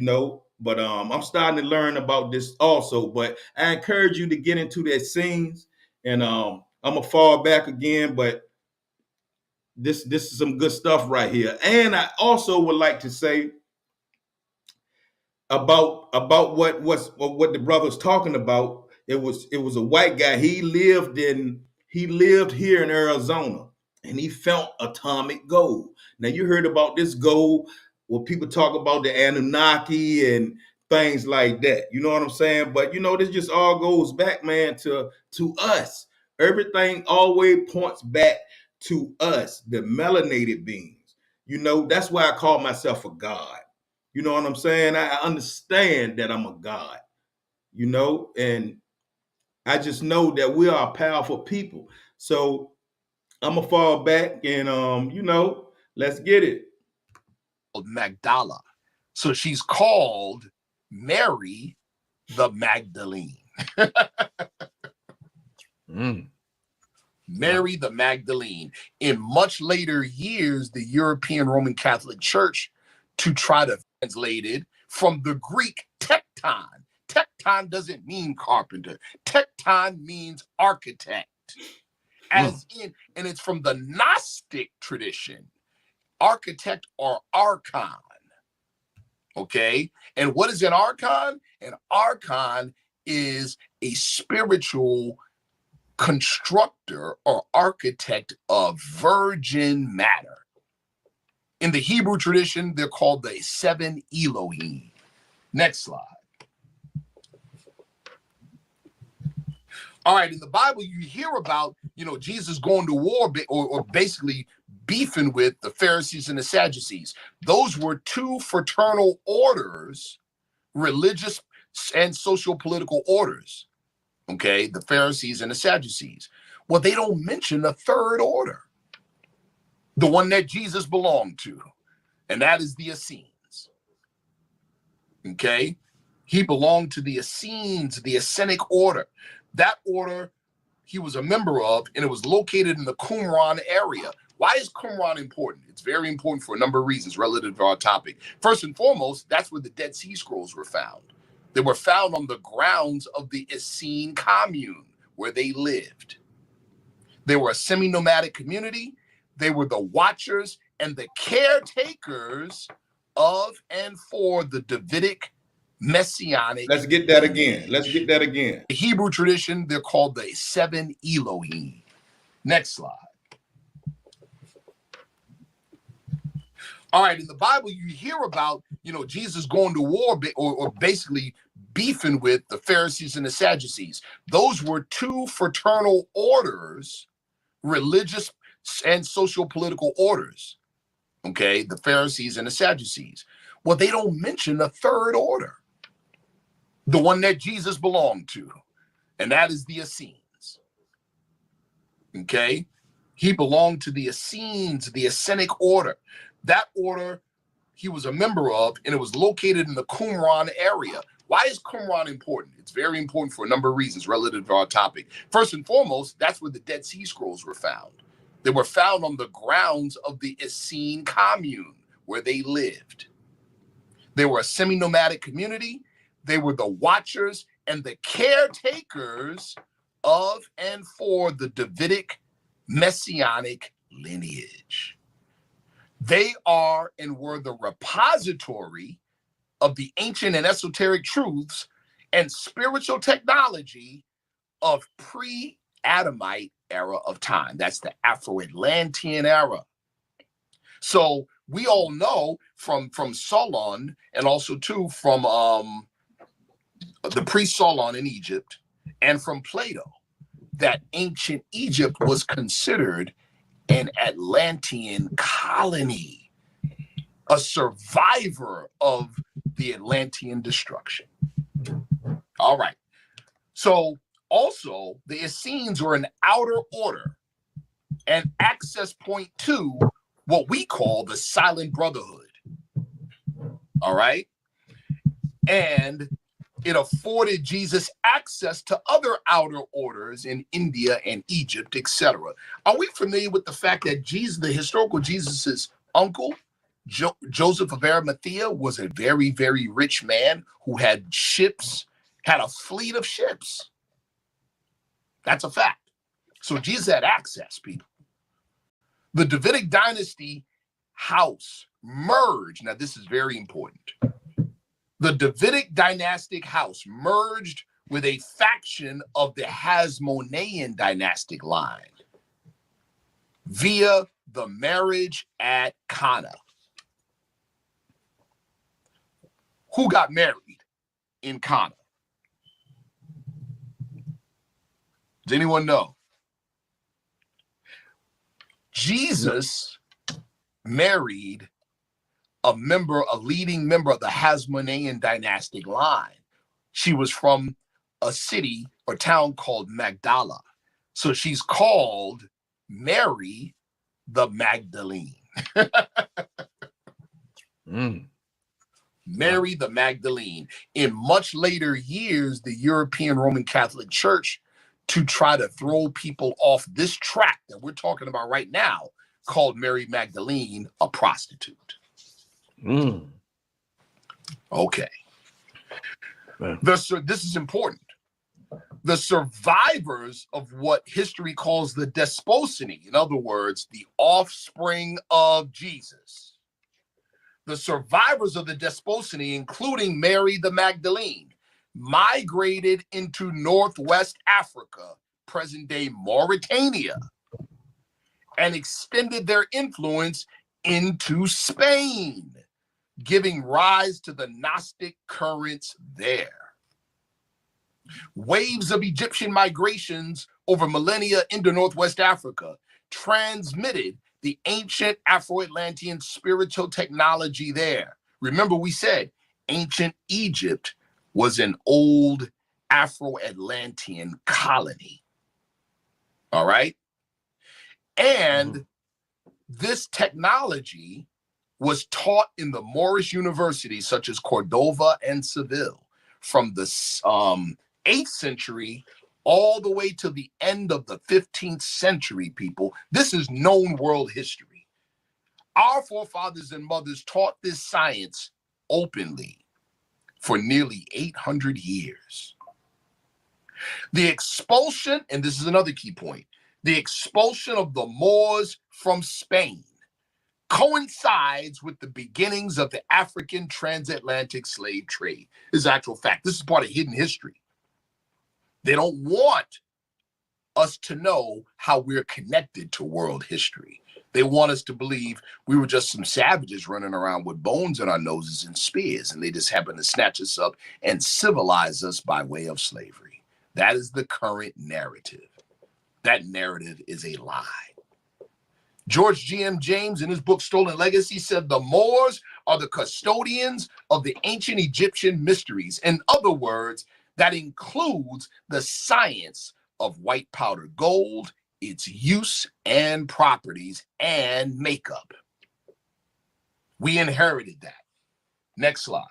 But I'm starting to learn about this also. But I encourage you to get into their scenes, and I'm gonna fall back again, but this is some good stuff right here. And I also would like to say about what the brother's talking about. It was a white guy. He lived here in Arizona, and he found atomic gold. Now you heard about this gold where people talk about the Anunnaki and things like that. You know what I'm saying? But this just all goes back, man, to us. Everything always points back to us, the melanated beings. That's why I call myself a god. You know what I'm saying? I understand that I'm a God, and I just know that we are powerful people. So I'm gonna fall back and let's get it. Magdala. So she's called Mary the Magdalene. Mary the Magdalene. In much later years, the European Roman Catholic Church, to try to translate it from the Greek tekton. Tekton doesn't mean carpenter. Tekton means architect. And it's from the Gnostic tradition, architect or archon. Okay? And what is an archon? An archon is a spiritual constructor or architect of virgin matter. In the Hebrew tradition, they're called the 7 Elohim. Next slide. All right, in the Bible, you hear about, Jesus going to war or basically beefing with the Pharisees and the Sadducees. Those were two fraternal orders, religious and social political orders. Okay, the Pharisees and the Sadducees. Well, they don't mention the third order, the one that Jesus belonged to, and that is the Essenes. Okay, he belonged to the Essenes, the Essenic order. That order he was a member of, and it was located in the Qumran area. Why is Qumran important? It's very important for a number of reasons relative to our topic. First and foremost, that's where the Dead Sea Scrolls were found. They were found on the grounds of the Essene commune where they lived. They were a semi-nomadic community. They were the watchers and the caretakers of and for the Davidic messianic. Let's get that again. The Hebrew tradition, they're called the 7 Elohim. Next slide. All right, in the Bible, you hear about, Jesus going to war or basically beefing with the Pharisees and the Sadducees. Those were two fraternal orders, religious and social political orders. Okay, the Pharisees and the Sadducees. Well, they don't mention the third order, the one that Jesus belonged to, and that is the Essenes. Okay, he belonged to the Essenes, the Essenic order. That order he was a member of, and it was located in the Qumran area. Why is Qumran important? It's very important for a number of reasons relative to our topic. First and foremost, that's where the Dead Sea Scrolls were found. They were found on the grounds of the Essene commune where they lived. They were a semi-nomadic community. They were the watchers and the caretakers of and for the Davidic messianic lineage. They are and were the repository of the ancient and esoteric truths and spiritual technology of pre-Adamite era of time. That's the Afro-Atlantean era. So we all know from Solon, and also too from the pre-Solon in Egypt, and from Plato, that ancient Egypt was considered an Atlantean colony, a survivor of the Atlantean destruction. All right. So also the Essenes were an outer order and access point to what we call the Silent Brotherhood. All right. And it afforded Jesus access to other outer orders in India and Egypt, etc. Are we familiar with the fact that Jesus, the historical Jesus's uncle, Joseph of Arimathea, was a very, very rich man who had ships, had a fleet of ships? That's a fact. So Jesus had access, people. The Davidic dynasty house merged. Now, this is very important. The Davidic dynastic house merged with a faction of the Hasmonean dynastic line via the marriage at Cana. Who got married in Cana? Does anyone know? Jesus married a leading member of the Hasmonean dynastic line. She was from a city or town called Magdala. So she's called Mary the Magdalene. Mary the Magdalene. In much later years, the European Roman Catholic Church, to try to throw people off this track that we're talking about right now, called Mary Magdalene a prostitute. Okay. Yeah. This is important. The survivors of what history calls the Desposini, in other words, the offspring of Jesus. The survivors of the Desposini, including Mary the Magdalene, migrated into Northwest Africa, present-day Mauritania, and extended their influence into Spain, giving rise to the Gnostic currents there. Waves of Egyptian migrations over millennia into Northwest Africa transmitted the ancient Afro-Atlantean spiritual technology there. Remember, we said ancient Egypt was an old Afro-Atlantean colony. All right? And this technology was taught in the Moorish universities such as Cordova and Seville from the 8th century all the way to the end of the 15th century, people. This is known world history. Our forefathers and mothers taught this science openly for nearly 800 years. The expulsion, and this is another key point, the expulsion of the Moors from Spain coincides with the beginnings of the African transatlantic slave trade. This is actual fact. This is part of hidden history. They don't want us to know how we're connected to world history. They want us to believe we were just some savages running around with bones in our noses and spears, and they just happened to snatch us up and civilize us by way of slavery. That is the current narrative. That narrative is a lie. George G.M. James, in his book Stolen Legacy, said the Moors are the custodians of the ancient Egyptian mysteries. In other words, that includes the science of white powder gold, its use and properties, and makeup. We inherited that. Next slide.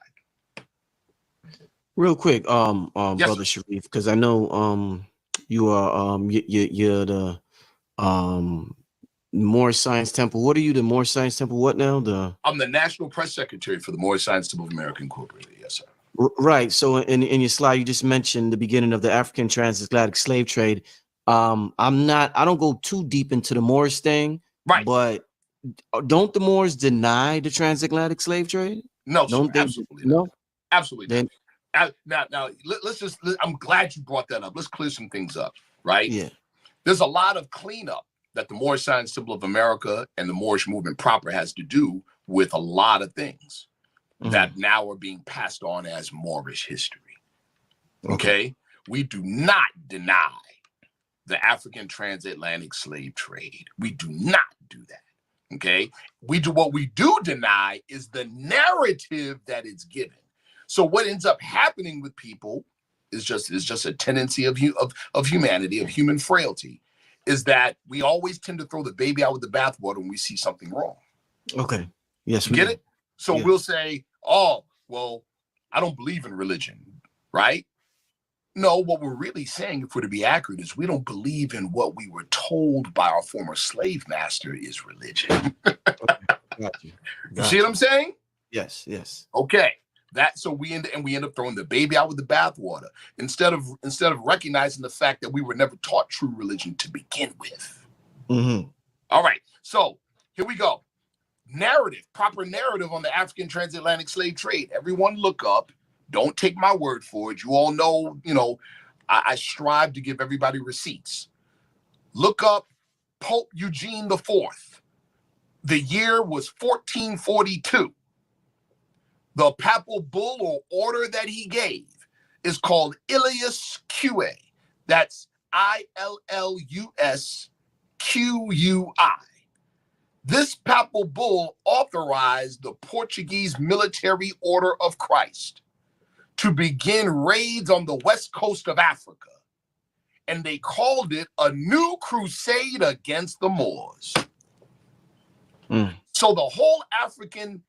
Real quick, Yes, brother sir. Sharif, because I know you are you're the Moorish Science Temple. What are you, the Moorish Science Temple? What now? I'm the National Press Secretary for the Moorish Science Temple of America Incorporated. Yes, sir. Right. So in your slide, you just mentioned the beginning of the African transatlantic slave trade. I don't go too deep into the Moorish thing, Right. but don't the Moors deny the transatlantic slave trade? No, sir, Don't they? absolutely No. not. Absolutely Then, not. Now, I'm glad you brought that up. Let's clear some things up, right? yeah. There's a lot of cleanup that the Moorish Science Temple of America and the Moorish movement proper has to do with a lot of things that now are being passed on as Moorish history. Okay? We do not deny the African transatlantic slave trade. We do not do that. Okay? What we do deny is the narrative that it's given. So what ends up happening with people is just a tendency of humanity, of human frailty, is that we always tend to throw the baby out with the bathwater when we see something wrong. Okay. Yes, you get it? So we'll say, oh, well, I don't believe in religion, right? No, what we're really saying, if we're to be accurate, is we don't believe in what we were told by our former slave master is religion. Got you. You see what I'm saying? Yes, yes. Okay. So we end up throwing the baby out with the bathwater instead of recognizing the fact that we were never taught true religion to begin with. All right. So here we go. Proper narrative on the African transatlantic slave trade. Everyone look up. Don't take my word for it. You all know, I strive to give everybody receipts. Look up Pope Eugene IV. The year was 1442. The papal bull or order that he gave is called Illus Qui. That's ILLUSQUI. This papal bull authorized the Portuguese Military Order of Christ to begin raids on the west coast of Africa. And they called it a new crusade against the Moors. So the whole African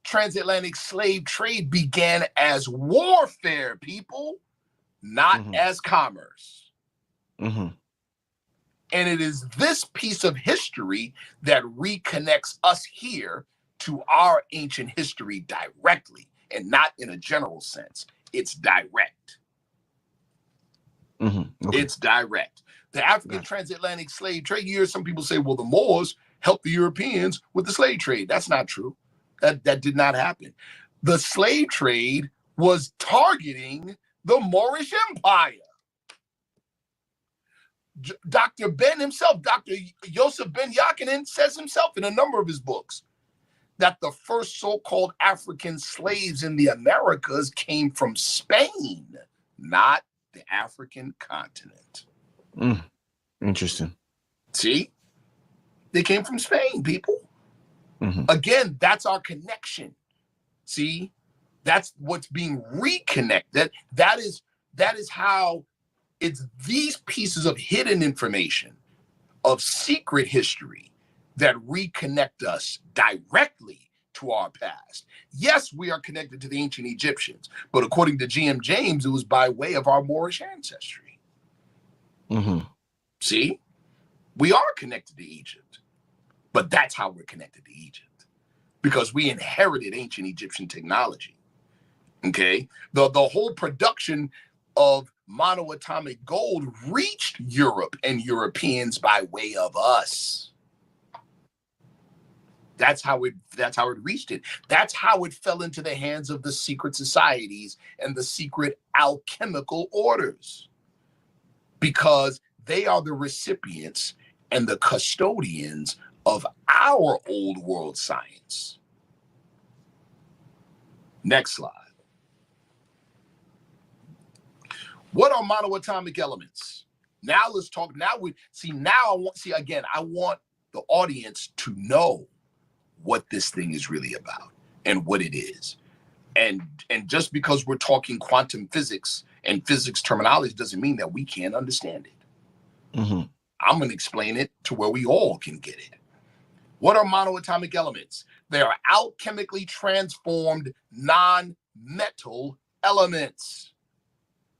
transatlantic slave trade began as warfare, people, not as commerce. And it is this piece of history that reconnects us here to our ancient history directly, and not in a general sense. It's direct. It's direct. The African transatlantic slave trade, you hear some people say, well, the Moors helped the Europeans with the slave trade. That's not true. That did not happen. The slave trade was targeting the Moorish Empire. Dr. Ben himself, Dr. Yosef Ben Yakinen, says himself in a number of his books that the first so-called African slaves in the Americas came from Spain, not the African continent. Interesting. See? They came from Spain, people. Again, that's our connection. See? That's what's being reconnected. That is how it's these pieces of hidden information, of secret history, that reconnect us directly to our past. Yes, we are connected to the ancient Egyptians, but according to G.M. James, it was by way of our Moorish ancestry. See? We are connected to Egypt, but that's how we're connected to Egypt, because we inherited ancient Egyptian technology. Okay? The whole production of monoatomic gold reached Europe and Europeans by way of us. That's how it reached it. That's how it fell into the hands of the secret societies and the secret alchemical orders, because they are the recipients and the custodians of our old world science. Next slide. What are monoatomic elements? Now let's talk. I want the audience to know what this thing is really about and what it is. And just because we're talking quantum physics and physics terminology doesn't mean that we can't understand it. I'm going to explain it to where we all can get it. What are monoatomic elements? They are alchemically transformed non-metal elements.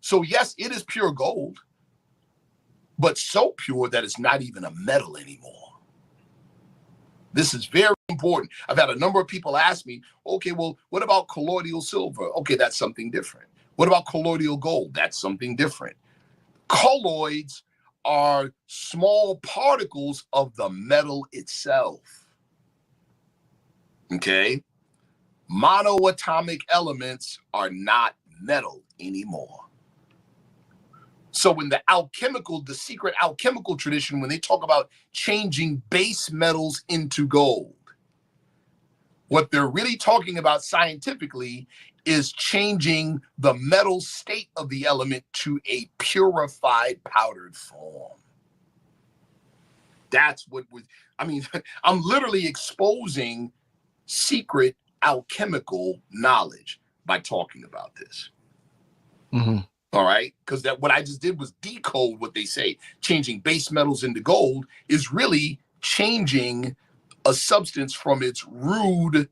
So yes, it is pure gold, but so pure that it's not even a metal anymore. This is very important. I've had a number of people ask me, okay, well, what about colloidal silver? Okay, that's something different. What about colloidal gold? That's something different. Colloids are small particles of the metal itself. Okay? Monoatomic elements are not metal anymore. So in the secret alchemical tradition, when they talk about changing base metals into gold, what they're really talking about scientifically is changing the metal state of the element to a purified powdered form. That's what I'm literally exposing secret alchemical knowledge by talking about this. Mm-hmm. All right, because what I just did was decode what they say. Changing base metals into gold is really changing a substance from its rude,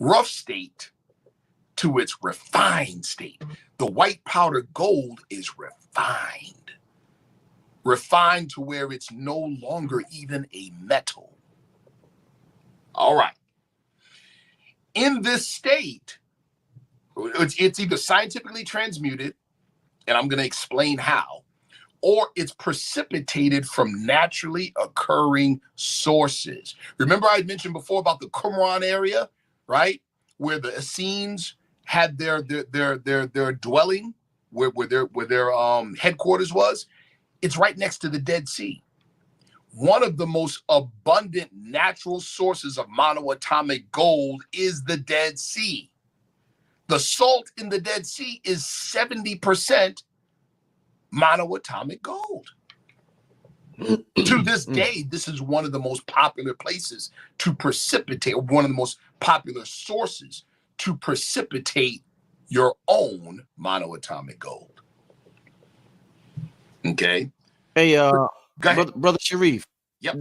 rough state to its refined state. The white powder gold is refined to where it's no longer even a metal. All right. In this state, it's either scientifically transmuted, and I'm going to explain how, or it's precipitated from naturally occurring sources. Remember I mentioned before about the Qumran area, right? Where the Essenes had their dwelling, where their headquarters was. It's right next to the Dead Sea. One of the most abundant natural sources of monoatomic gold is the Dead Sea. The salt in the Dead Sea is 70% monoatomic gold. To this day, this is one of the most popular places to precipitate, or one of the most popular sources to precipitate your own monoatomic gold. Okay. Hey, Go ahead. brother Sharif. Yep.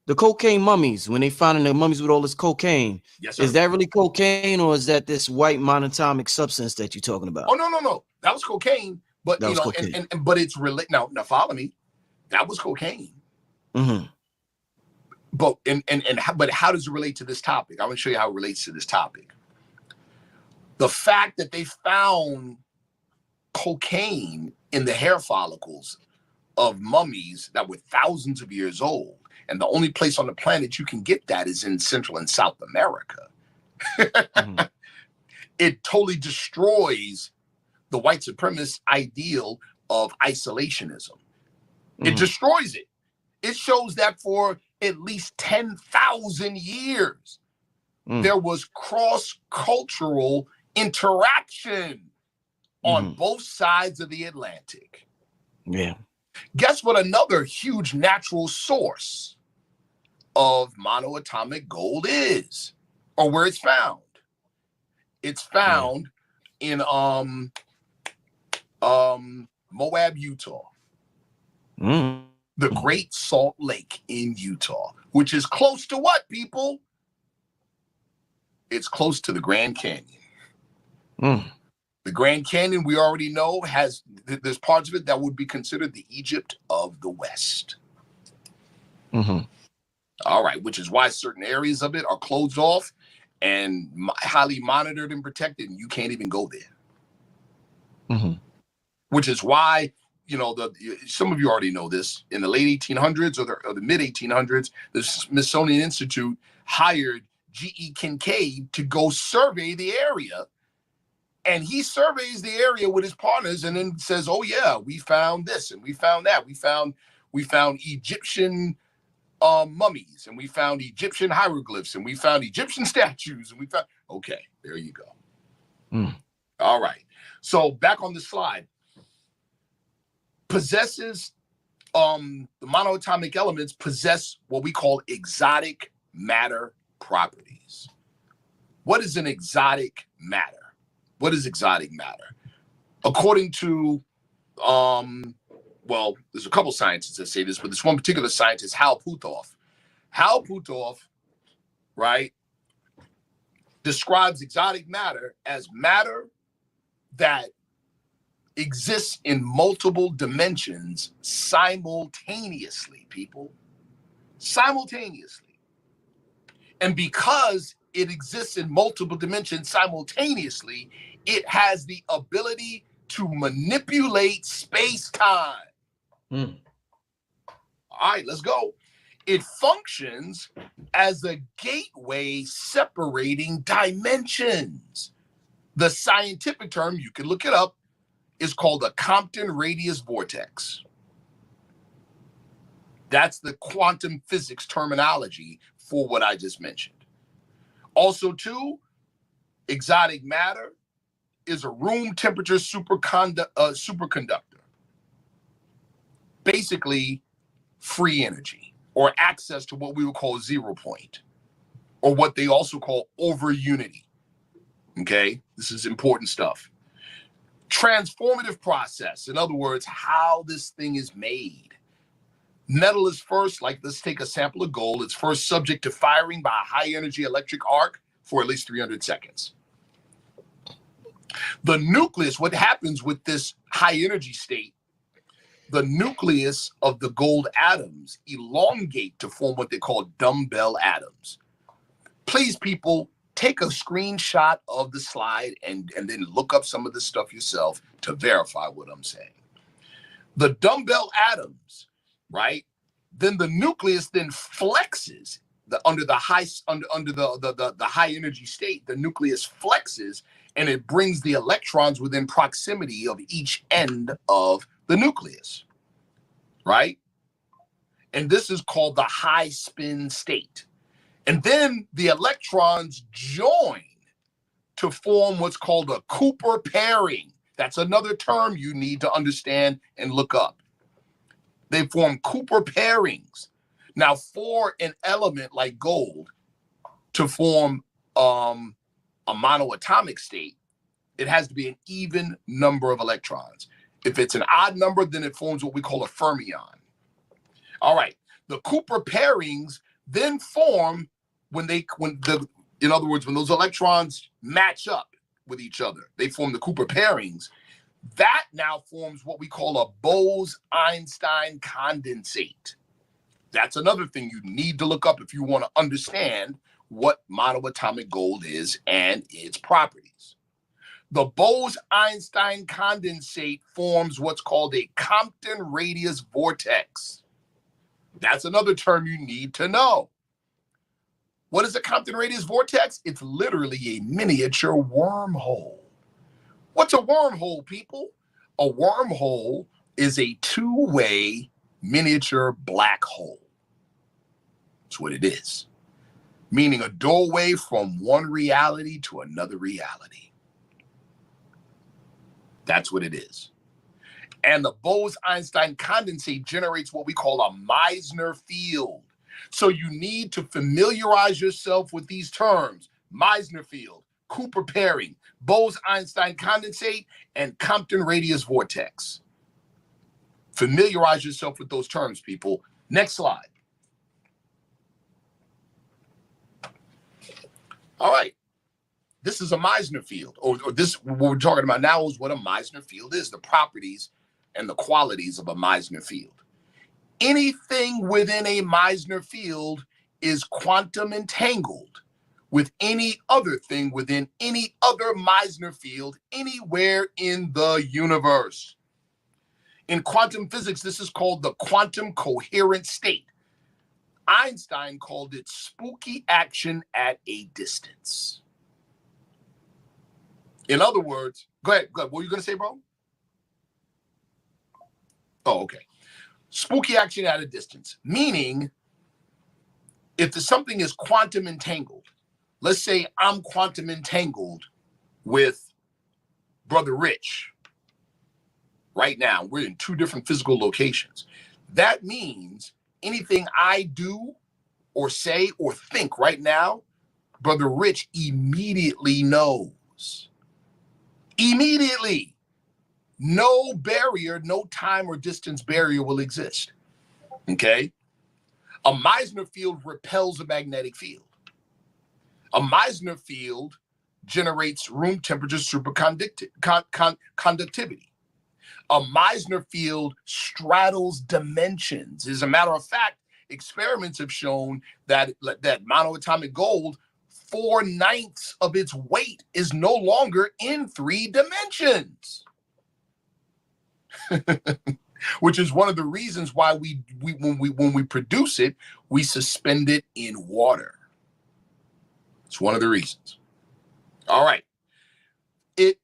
The cocaine mummies, when they finding the mummies with all this cocaine, Yes, sir. is that really cocaine, or is that this white monatomic substance that you're talking about? Oh, no. That was cocaine, but That was cocaine. but it's now follow me. That was cocaine. Mm-hmm. But how does it relate to this topic? I want to show you how it relates to this topic. The fact that they found cocaine in the hair follicles of mummies that were thousands of years old, and the only place on the planet you can get that is in Central and South America. Mm-hmm. It totally destroys the white supremacist ideal of isolationism. Mm-hmm. It destroys it. It shows that for at least 10,000 years, there was cross-cultural interaction on both sides of the Atlantic. Yeah. Guess what another huge natural source of monoatomic gold is, or where it's found? It's found in Moab, Utah. The Great Salt Lake in Utah, which is close to what, people? It's close to the Grand Canyon. The Grand Canyon, we already know, there's parts of it that would be considered the Egypt of the West. All right, which is why certain areas of it are closed off and highly monitored and protected, and you can't even go there. Which is why, some of you already know this, in the late 1800s or the mid 1800s, the Smithsonian Institute hired G.E. Kincaid to go survey the area. And he surveys the area with his partners and then says, oh yeah, we found this and we found that. We found Egyptian mummies, and we found Egyptian hieroglyphs, and we found Egyptian statues, and we found, okay, there you go. All right. So back on the slide. The monoatomic elements possess what we call exotic matter properties. What is an exotic matter? What is exotic matter? According to, there's a couple scientists that say this, but this one particular scientist, Hal Puthoff. Hal Puthoff, right, describes exotic matter as matter that exists in multiple dimensions simultaneously, people. Simultaneously. And because it exists in multiple dimensions simultaneously, it has the ability to manipulate space-time. All right, let's go. It functions as a gateway separating dimensions. The scientific term, you can look it up, is called a Compton radius vortex. That's the quantum physics terminology for what I just mentioned. Also, too, exotic matter is a room temperature superconductor. Basically, free energy or access to what we would call 0 point, or what they also call over unity. Okay, this is important stuff. Transformative process, in other words, how this thing is made. Metal is first, like let's take a sample of gold, it's first subject to firing by a high energy electric arc for at least 300 seconds. The nucleus, what happens with this high energy state, the nucleus of the gold atoms elongate to form what they call dumbbell atoms. Please, people, take a screenshot of the slide and then look up some of this stuff yourself to verify what I'm saying. The dumbbell atoms, right? Then the nucleus then flexes under the high energy state. The nucleus flexes and it brings the electrons within proximity of each end of the nucleus, right? And this is called the high spin state. And then the electrons join to form what's called a Cooper pairing. That's another term you need to understand and look up. They form Cooper pairings. Now, for an element like gold to form a monoatomic state, it has to be an even number of electrons. If it's an odd number, then it forms what we call a fermion. All right, the Cooper pairings then form when in other words, when those electrons match up with each other, they form the Cooper pairings. That now forms what we call a Bose-Einstein condensate. That's another thing you need to look up if you want to understand what monoatomic gold is and its properties. The Bose-Einstein condensate forms what's called a Compton radius vortex. That's another term you need to know. What is a Compton radius vortex? It's literally a miniature wormhole. What's a wormhole, people? A wormhole is a two-way miniature black hole. That's what it is. Meaning a doorway from one reality to another reality. That's what it is. And the Bose-Einstein condensate generates what we call a Meissner field. So you need to familiarize yourself with these terms: Meissner field, Cooper pairing, Bose-Einstein condensate, and Compton radius vortex. Familiarize yourself with those terms, people. Next slide. All right. This is a Meissner field, or this, what we're talking about now is what a Meissner field is, the properties and the qualities of a Meissner field. Anything within a Meissner field is quantum entangled with any other thing within any other Meissner field anywhere in the universe. In quantum physics, this is called the quantum coherent state. Einstein called it spooky action at a distance. In other words, go ahead. What were you going to say, bro? Oh, okay. Spooky action at a distance, meaning if something is quantum entangled, let's say I'm quantum entangled with Brother Rich right now. We're in two different physical locations. That means anything I do or say or think right now, Brother Rich immediately knows. Immediately. No barrier, no time or distance barrier will exist. Okay? A Meissner field repels a magnetic field. A Meissner field generates room temperature superconductivity. A Meissner field straddles dimensions. As a matter of fact, experiments have shown that monoatomic gold, 4/9 of its weight is no longer in 3 dimensions. Which is one of the reasons why when we produce it, we suspend it in water. It's one of the reasons. All right. It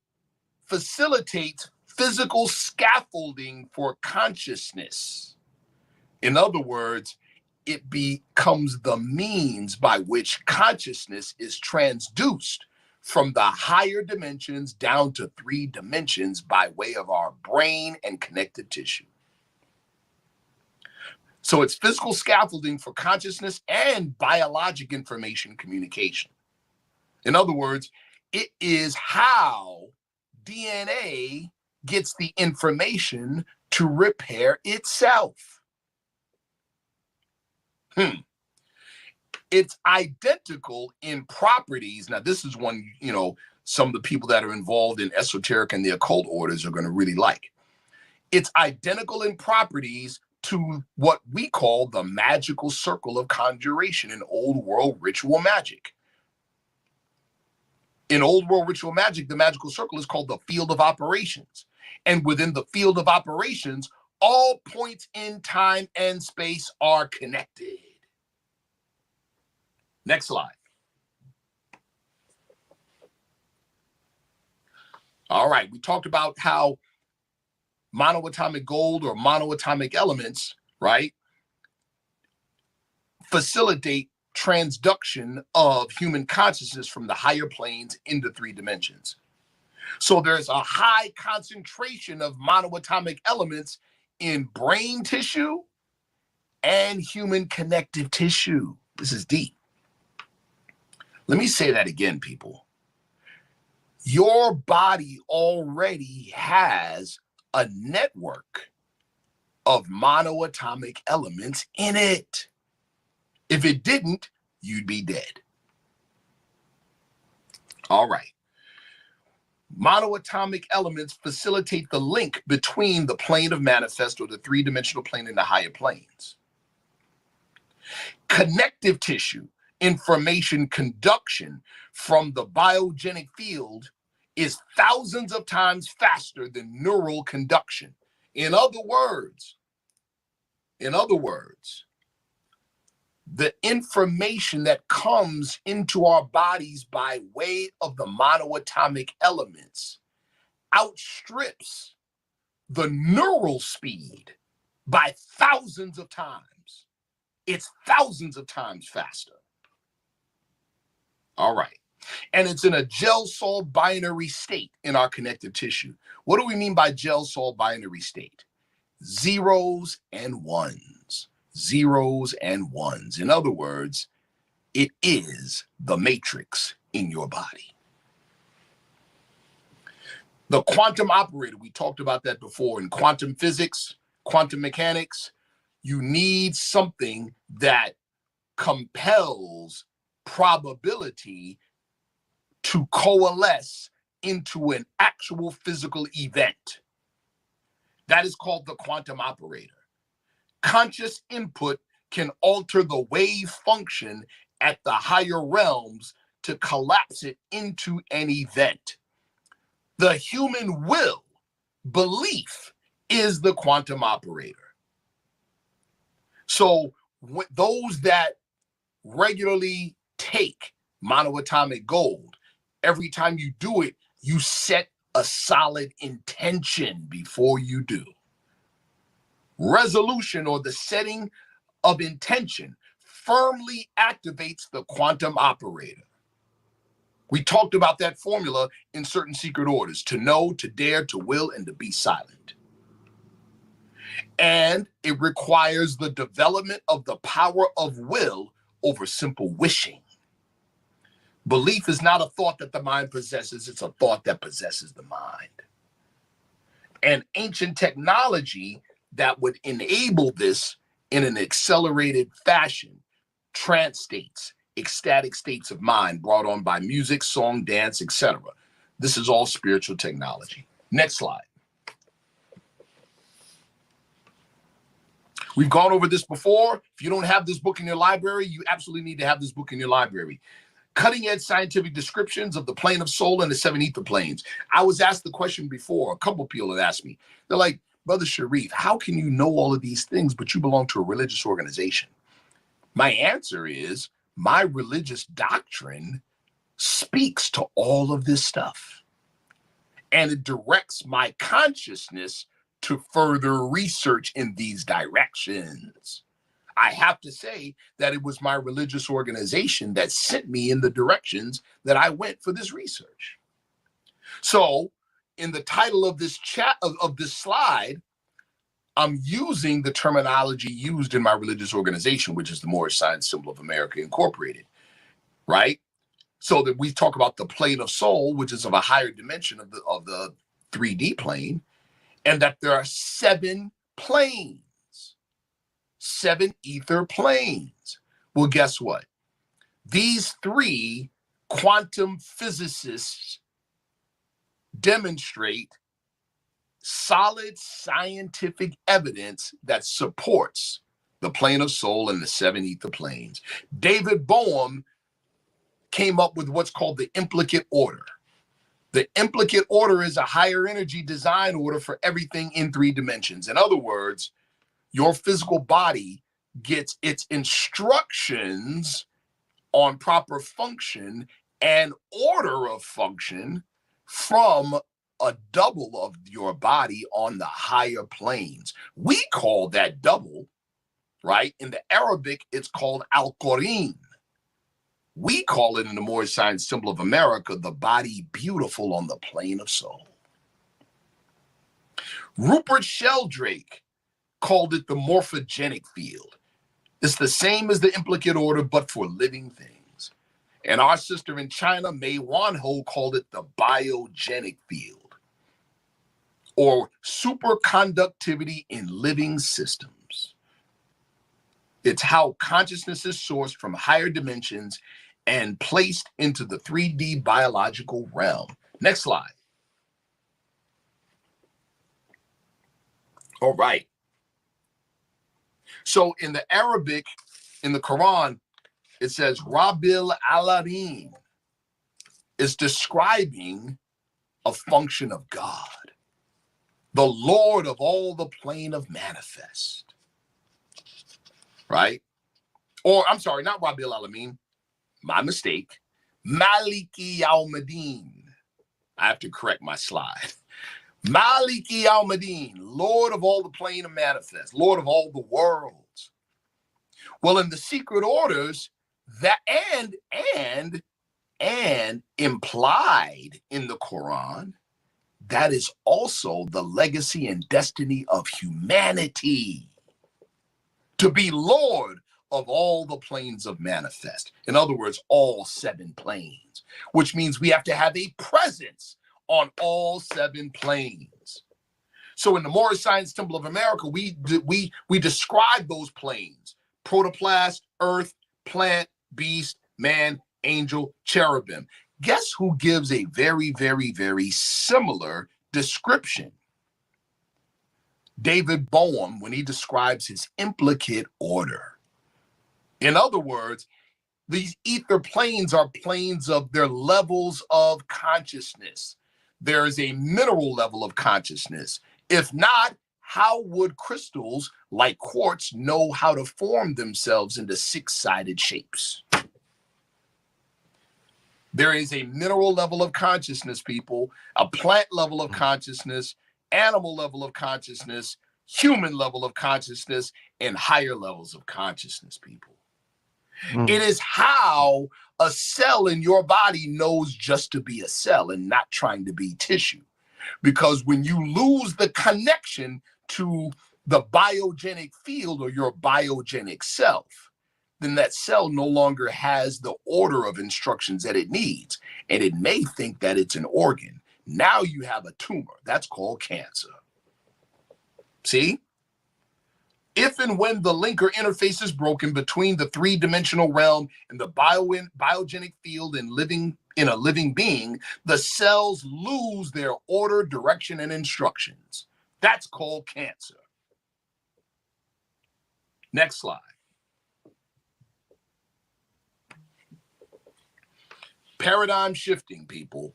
facilitates physical scaffolding for consciousness. In other words, it becomes the means by which consciousness is transduced from the higher dimensions down to 3 dimensions by way of our brain and connective tissue. So it's physical scaffolding for consciousness and biologic information communication. In other words, it is how DNA gets the information to repair itself. It's identical in properties. Now, this is one, some of the people that are involved in esoteric and the occult orders are going to really like. It's identical in properties to what we call the magical circle of conjuration in old world ritual magic. In old world ritual magic, the magical circle is called the field of operations. And within the field of operations, all points in time and space are connected. Next slide. All right, we talked about how monoatomic gold or monoatomic elements, right, facilitate transduction of human consciousness from the higher planes into 3 dimensions. So there's a high concentration of monoatomic elements in brain tissue and human connective tissue. This is deep. Let me say that again, people. Your body already has a network of monoatomic elements in it. If it didn't, you'd be dead. All right. Monoatomic elements facilitate the link between the plane of manifest or the 3-dimensional plane and the higher planes. Connective tissue information conduction from the biogenic field is thousands of times faster than neural conduction. In other words, the information that comes into our bodies by way of the monoatomic elements outstrips the neural speed by thousands of times. It's thousands of times faster. All right. And it's in a gel-sol binary state in our connective tissue. What do we mean by gel-sol binary state? Zeros and ones. Zeros and ones. In other words, it is the matrix in your body. The quantum operator, we talked about that before in quantum physics, quantum mechanics. You need something that compels probability to coalesce into an actual physical event. That is called the quantum operator. Conscious input can alter the wave function at the higher realms to collapse it into an event. The human will, belief, is the quantum operator. So those that regularly take monoatomic gold, every time you do it, you set a solid intention before you do. Resolution, or the setting of intention, firmly activates the quantum operator. We talked about that formula in certain secret orders: to know, to dare, to will, and to be silent. And it requires the development of the power of will over simple wishing. Belief is not a thought that the mind possesses, it's a thought that possesses the mind. And ancient technology that would enable this in an accelerated fashion, trance states, ecstatic states of mind brought on by music, song, dance, etc. This is all spiritual technology. Next slide. We've gone over this before. If you don't have this book in your library, you absolutely need to have this book in your library. Cutting edge scientific descriptions of the plane of soul and the 7 ether planes. I was asked the question before. A couple people had asked me. They're like, Brother Sharif, how can you know all of these things, but you belong to a religious organization? My answer is, my religious doctrine speaks to all of this stuff. and it directs my consciousness to further research in these directions. I have to say that it was my religious organization that sent me in the directions that I went for this research. So in the title of this of this slide, I'm using the terminology used in my religious organization, which is the Moorish Science Symbol of America Incorporated, right? So that we talk about the plane of soul, which is of a higher dimension of the 3D plane, and that there are 7 planes, 7 ether planes. Well, guess what? These 3 quantum physicists demonstrate solid scientific evidence that supports the plane of soul and the 7 ether planes. David Bohm came up with what's called the implicate order. The implicate order is a higher energy design order for everything in 3 dimensions. In other words, your physical body gets its instructions on proper function and order of function from a double of your body on the higher planes. We call that double, right? In the Arabic, it's called Al-Qarin. We call it in the Moorish Science Symbol of America, the body beautiful on the plane of soul. Rupert Sheldrake called it the morphogenic field. It's the same as the implicate order, but for living things. And our sister in China, Mei Wanho, called it the biogenic field, or superconductivity in living systems. It's how consciousness is sourced from higher dimensions and placed into the 3D biological realm. Next slide. All right. So in the Arabic, in the Quran, it says Rabbil Alamin is describing a function of God, the Lord of all the plane of manifest, right? Or I'm sorry, not Rabbil Alamin, my mistake, Maliki Yawmiddin. I have to correct my slide. Maliki Yawmiddin, Lord of all the plane of manifest, Lord of all the worlds. Well, in the secret orders, that and implied in the Quran, that is also the legacy and destiny of humanity, to be Lord of all the planes of manifest. In other words, all 7 planes, which means we have to have a presence on all 7 planes. So in the Moorish Science Temple of America, we describe those planes: protoplast, earth, plant, beast, man, angel, cherubim. Guess who gives a very, very, very similar description? David Bohm, when he describes his implicate order. In other words, these ether planes are planes of their levels of consciousness. There is a mineral level of consciousness. If not, how would crystals like quartz know how to form themselves into 6-sided shapes? There is a mineral level of consciousness, people, a plant level of consciousness, animal level of consciousness, human level of consciousness, and higher levels of consciousness, people. It is how a cell in your body knows just to be a cell and not trying to be tissue. Because when you lose the connection to the biogenic field or your biogenic self, then that cell no longer has the order of instructions that it needs. And it may think that it's an organ. Now you have a tumor. That's called cancer. See? If and when the linker interface is broken between the 3-dimensional realm and the biogenic field and in a living being, the cells lose their order, direction, and instructions. That's called cancer. Next slide. Paradigm shifting, people.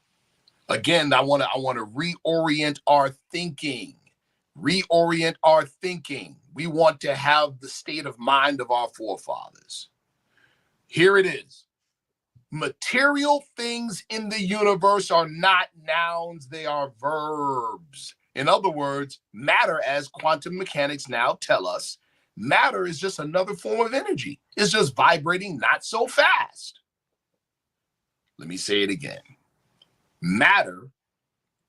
Again, I want to reorient our thinking. Reorient our thinking. We want to have the state of mind of our forefathers. Here it is. Material things in the universe are not nouns, they are verbs. In other words, matter, as quantum mechanics now tell us, matter is just another form of energy. It's just vibrating not so fast. Let me say it again. Matter,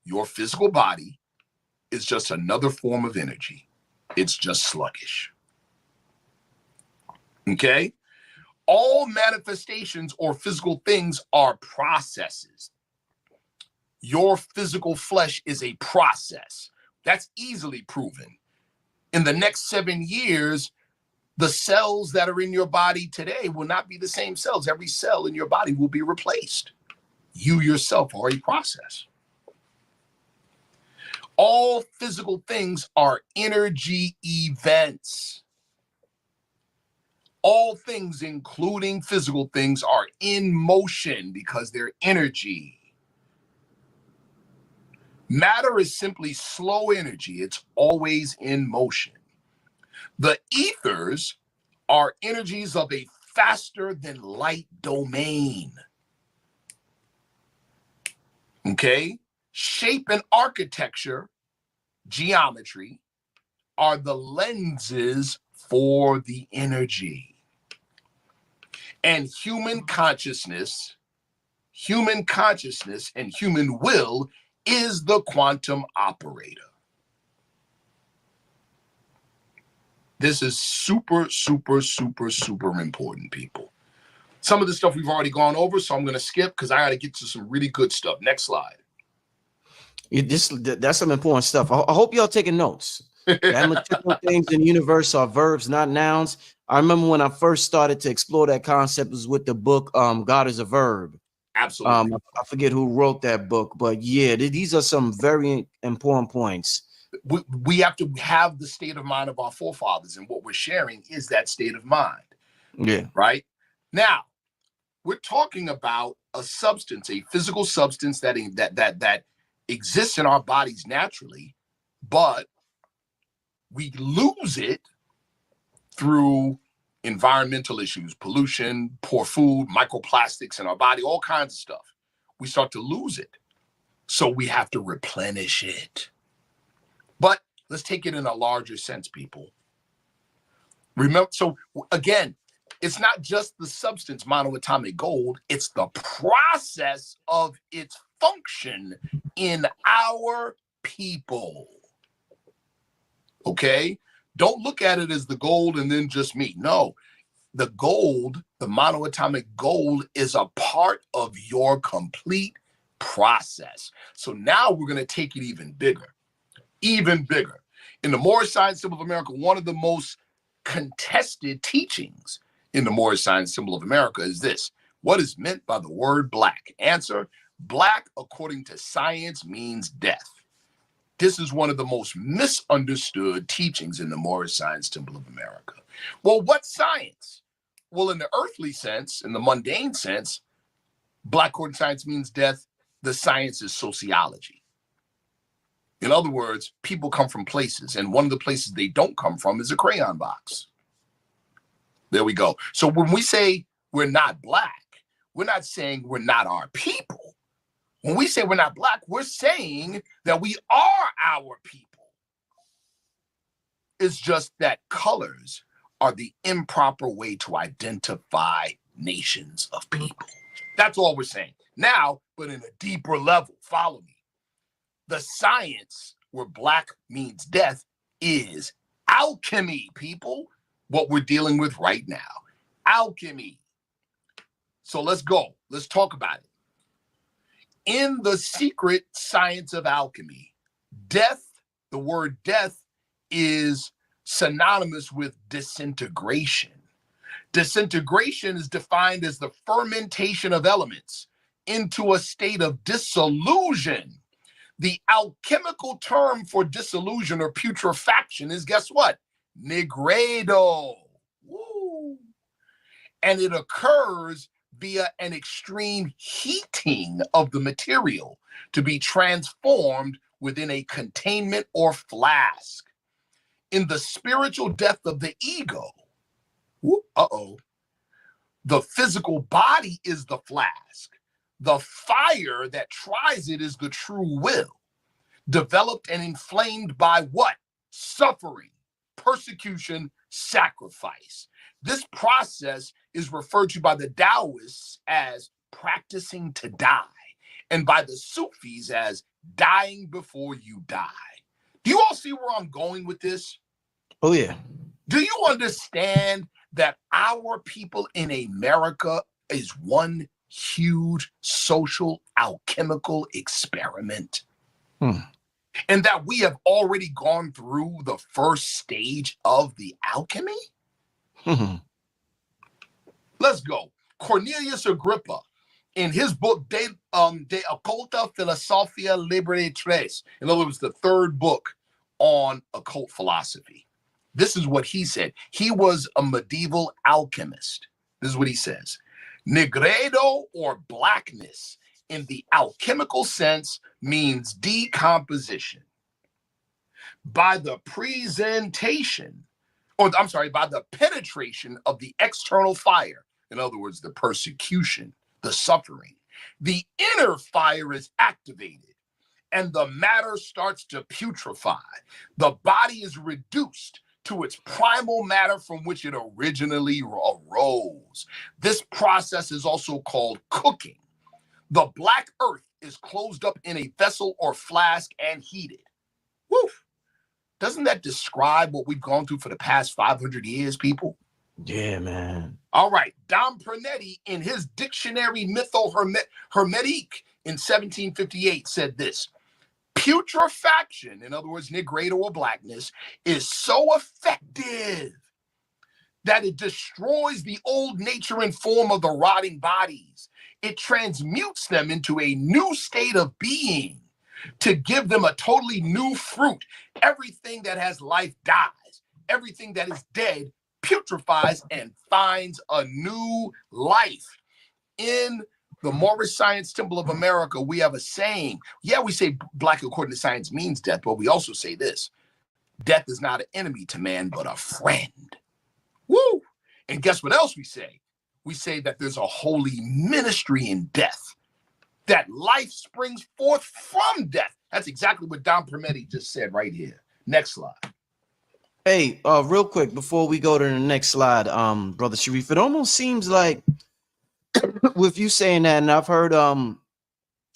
your physical body, is just another form of energy. It's just sluggish. Okay? All manifestations or physical things are processes. Your physical flesh is a process. That's easily proven. In the next 7 years, the cells that are in your body today will not be the same cells. Every cell in your body will be replaced. You yourself are a process. All physical things are energy events. All things, including physical things, are in motion because they're energy. Matter is simply slow energy. It's always in motion. The ethers are energies of a faster than light domain. Okay? Shape and architecture, geometry, are the lenses for the energy. And human consciousness and human will is the quantum operator. This is super, super, super, super important, people. Some of the stuff we've already gone over, so I'm going to skip because I got to get to some really good stuff. Next slide. That's some important stuff. I hope y'all taking notes. That material things in the universe are verbs, not nouns. I remember when I first started to explore that concept was with the book God is a Verb. Absolutely. I forget who wrote that book, but yeah, these are some very important points. We have to have the state of mind of our forefathers, and what we're sharing is that state of mind. Yeah. Right? Now, we're talking about a substance, a physical substance that exists in our bodies naturally, but we lose it through environmental issues, pollution, poor food, microplastics in our body, all kinds of stuff. We start to lose it. So we have to replenish it. But let's take it in a larger sense, people. Remember, so again, it's not just the substance, monoatomic gold, it's the process of its function in our people. Okay? Don't look at it as the gold and then just me. No, the gold, the monoatomic gold, is a part of your complete process. So now we're going to take it even bigger, even bigger. In the Moorish Science Symbol of America, one of the most contested teachings in the Moorish Science Symbol of America is this: what is meant by the word black? Answer: black, according to science, means death. This is one of the most misunderstood teachings in the Moorish Science Symbol of America. Well, what's science? Well, in the earthly sense, in the mundane sense, black according to science means death. The science is sociology. In other words, people come from places, and one of the places they don't come from is a crayon box. There we go. So when we say we're not black, we're not saying we're not our people. When we say we're not black, we're saying that we are our people. It's just that colors are the improper way to identify nations of people. That's all we're saying. Now, but in a deeper level, follow me. The science where black means death is alchemy, people. What we're dealing with right now. Alchemy. So let's go. Let's talk about it. In the secret science of alchemy, death, the word death, is synonymous with disintegration. Disintegration is defined as the fermentation of elements into a state of dissolution. The alchemical term for dissolution or putrefaction is, guess what? Nigredo. Woo. And it occurs via an extreme heating of the material to be transformed within a containment or flask. In the spiritual death of the ego, The physical body is the flask. The fire that tries it is the true will, developed and inflamed by what? Suffering, persecution, sacrifice. This process is referred to by the Taoists as practicing to die, and by the Sufis as dying before you die. Do you all see where I'm going with this? Oh, yeah. Do you understand that our people in America is one huge social alchemical experiment? And that we have already gone through the first stage of the alchemy? Let's go. Cornelius Agrippa, in his book, De Occulta Philosophia Liberi Tres, in other words, the third book on occult philosophy. This is what he said. He was a medieval alchemist. This is what he says. Negredo, or blackness, in the alchemical sense means decomposition. By the presentation, or I'm sorry, by the penetration of the external fire, in other words, the persecution, the suffering, the inner fire is activated and the matter starts to putrefy. The body is reduced to its primal matter from which it originally arose. This process is also called cooking. The black earth is closed up in a vessel or flask and heated. Woof. Doesn't that describe what we've gone through for the past 500 years, people? Yeah, man. All right. Dom Pernetti, in his Dictionary Mytho-Hermetique in 1758, said this: putrefaction, in other words, negredo or blackness, is so effective that it destroys the old nature and form of the rotting bodies. It transmutes them into a new state of being to give them a totally new fruit. Everything that has life dies. Everything that is dead putrefies and finds a new life. In the Morris Science Temple of America, we have a saying. Yeah, we say black according to science means death, but we also say this: death is not an enemy to man, but a friend. Woo! And guess what else we say? We say that there's a holy ministry in death, that life springs forth from death. That's exactly what Dom Pernetti just said right here. Next slide. Hey, real quick, before we go to the next slide, Brother Sharif, it almost seems like with you saying that, and I've heard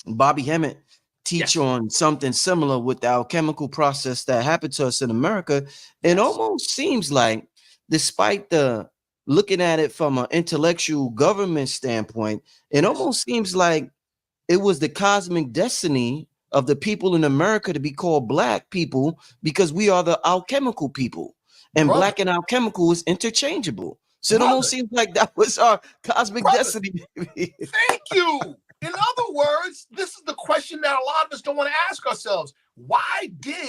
Bobby Hemmett teach on something similar with the alchemical process that happened to us in America. It almost seems like, despite the looking at it from an intellectual government standpoint, it almost seems like it was the cosmic destiny of the people in America to be called black people, because we are the alchemical people, and black and alchemical is interchangeable. So it almost seems like that was our cosmic destiny. Thank you. In other words, this is the question that a lot of us don't want to ask ourselves. Why did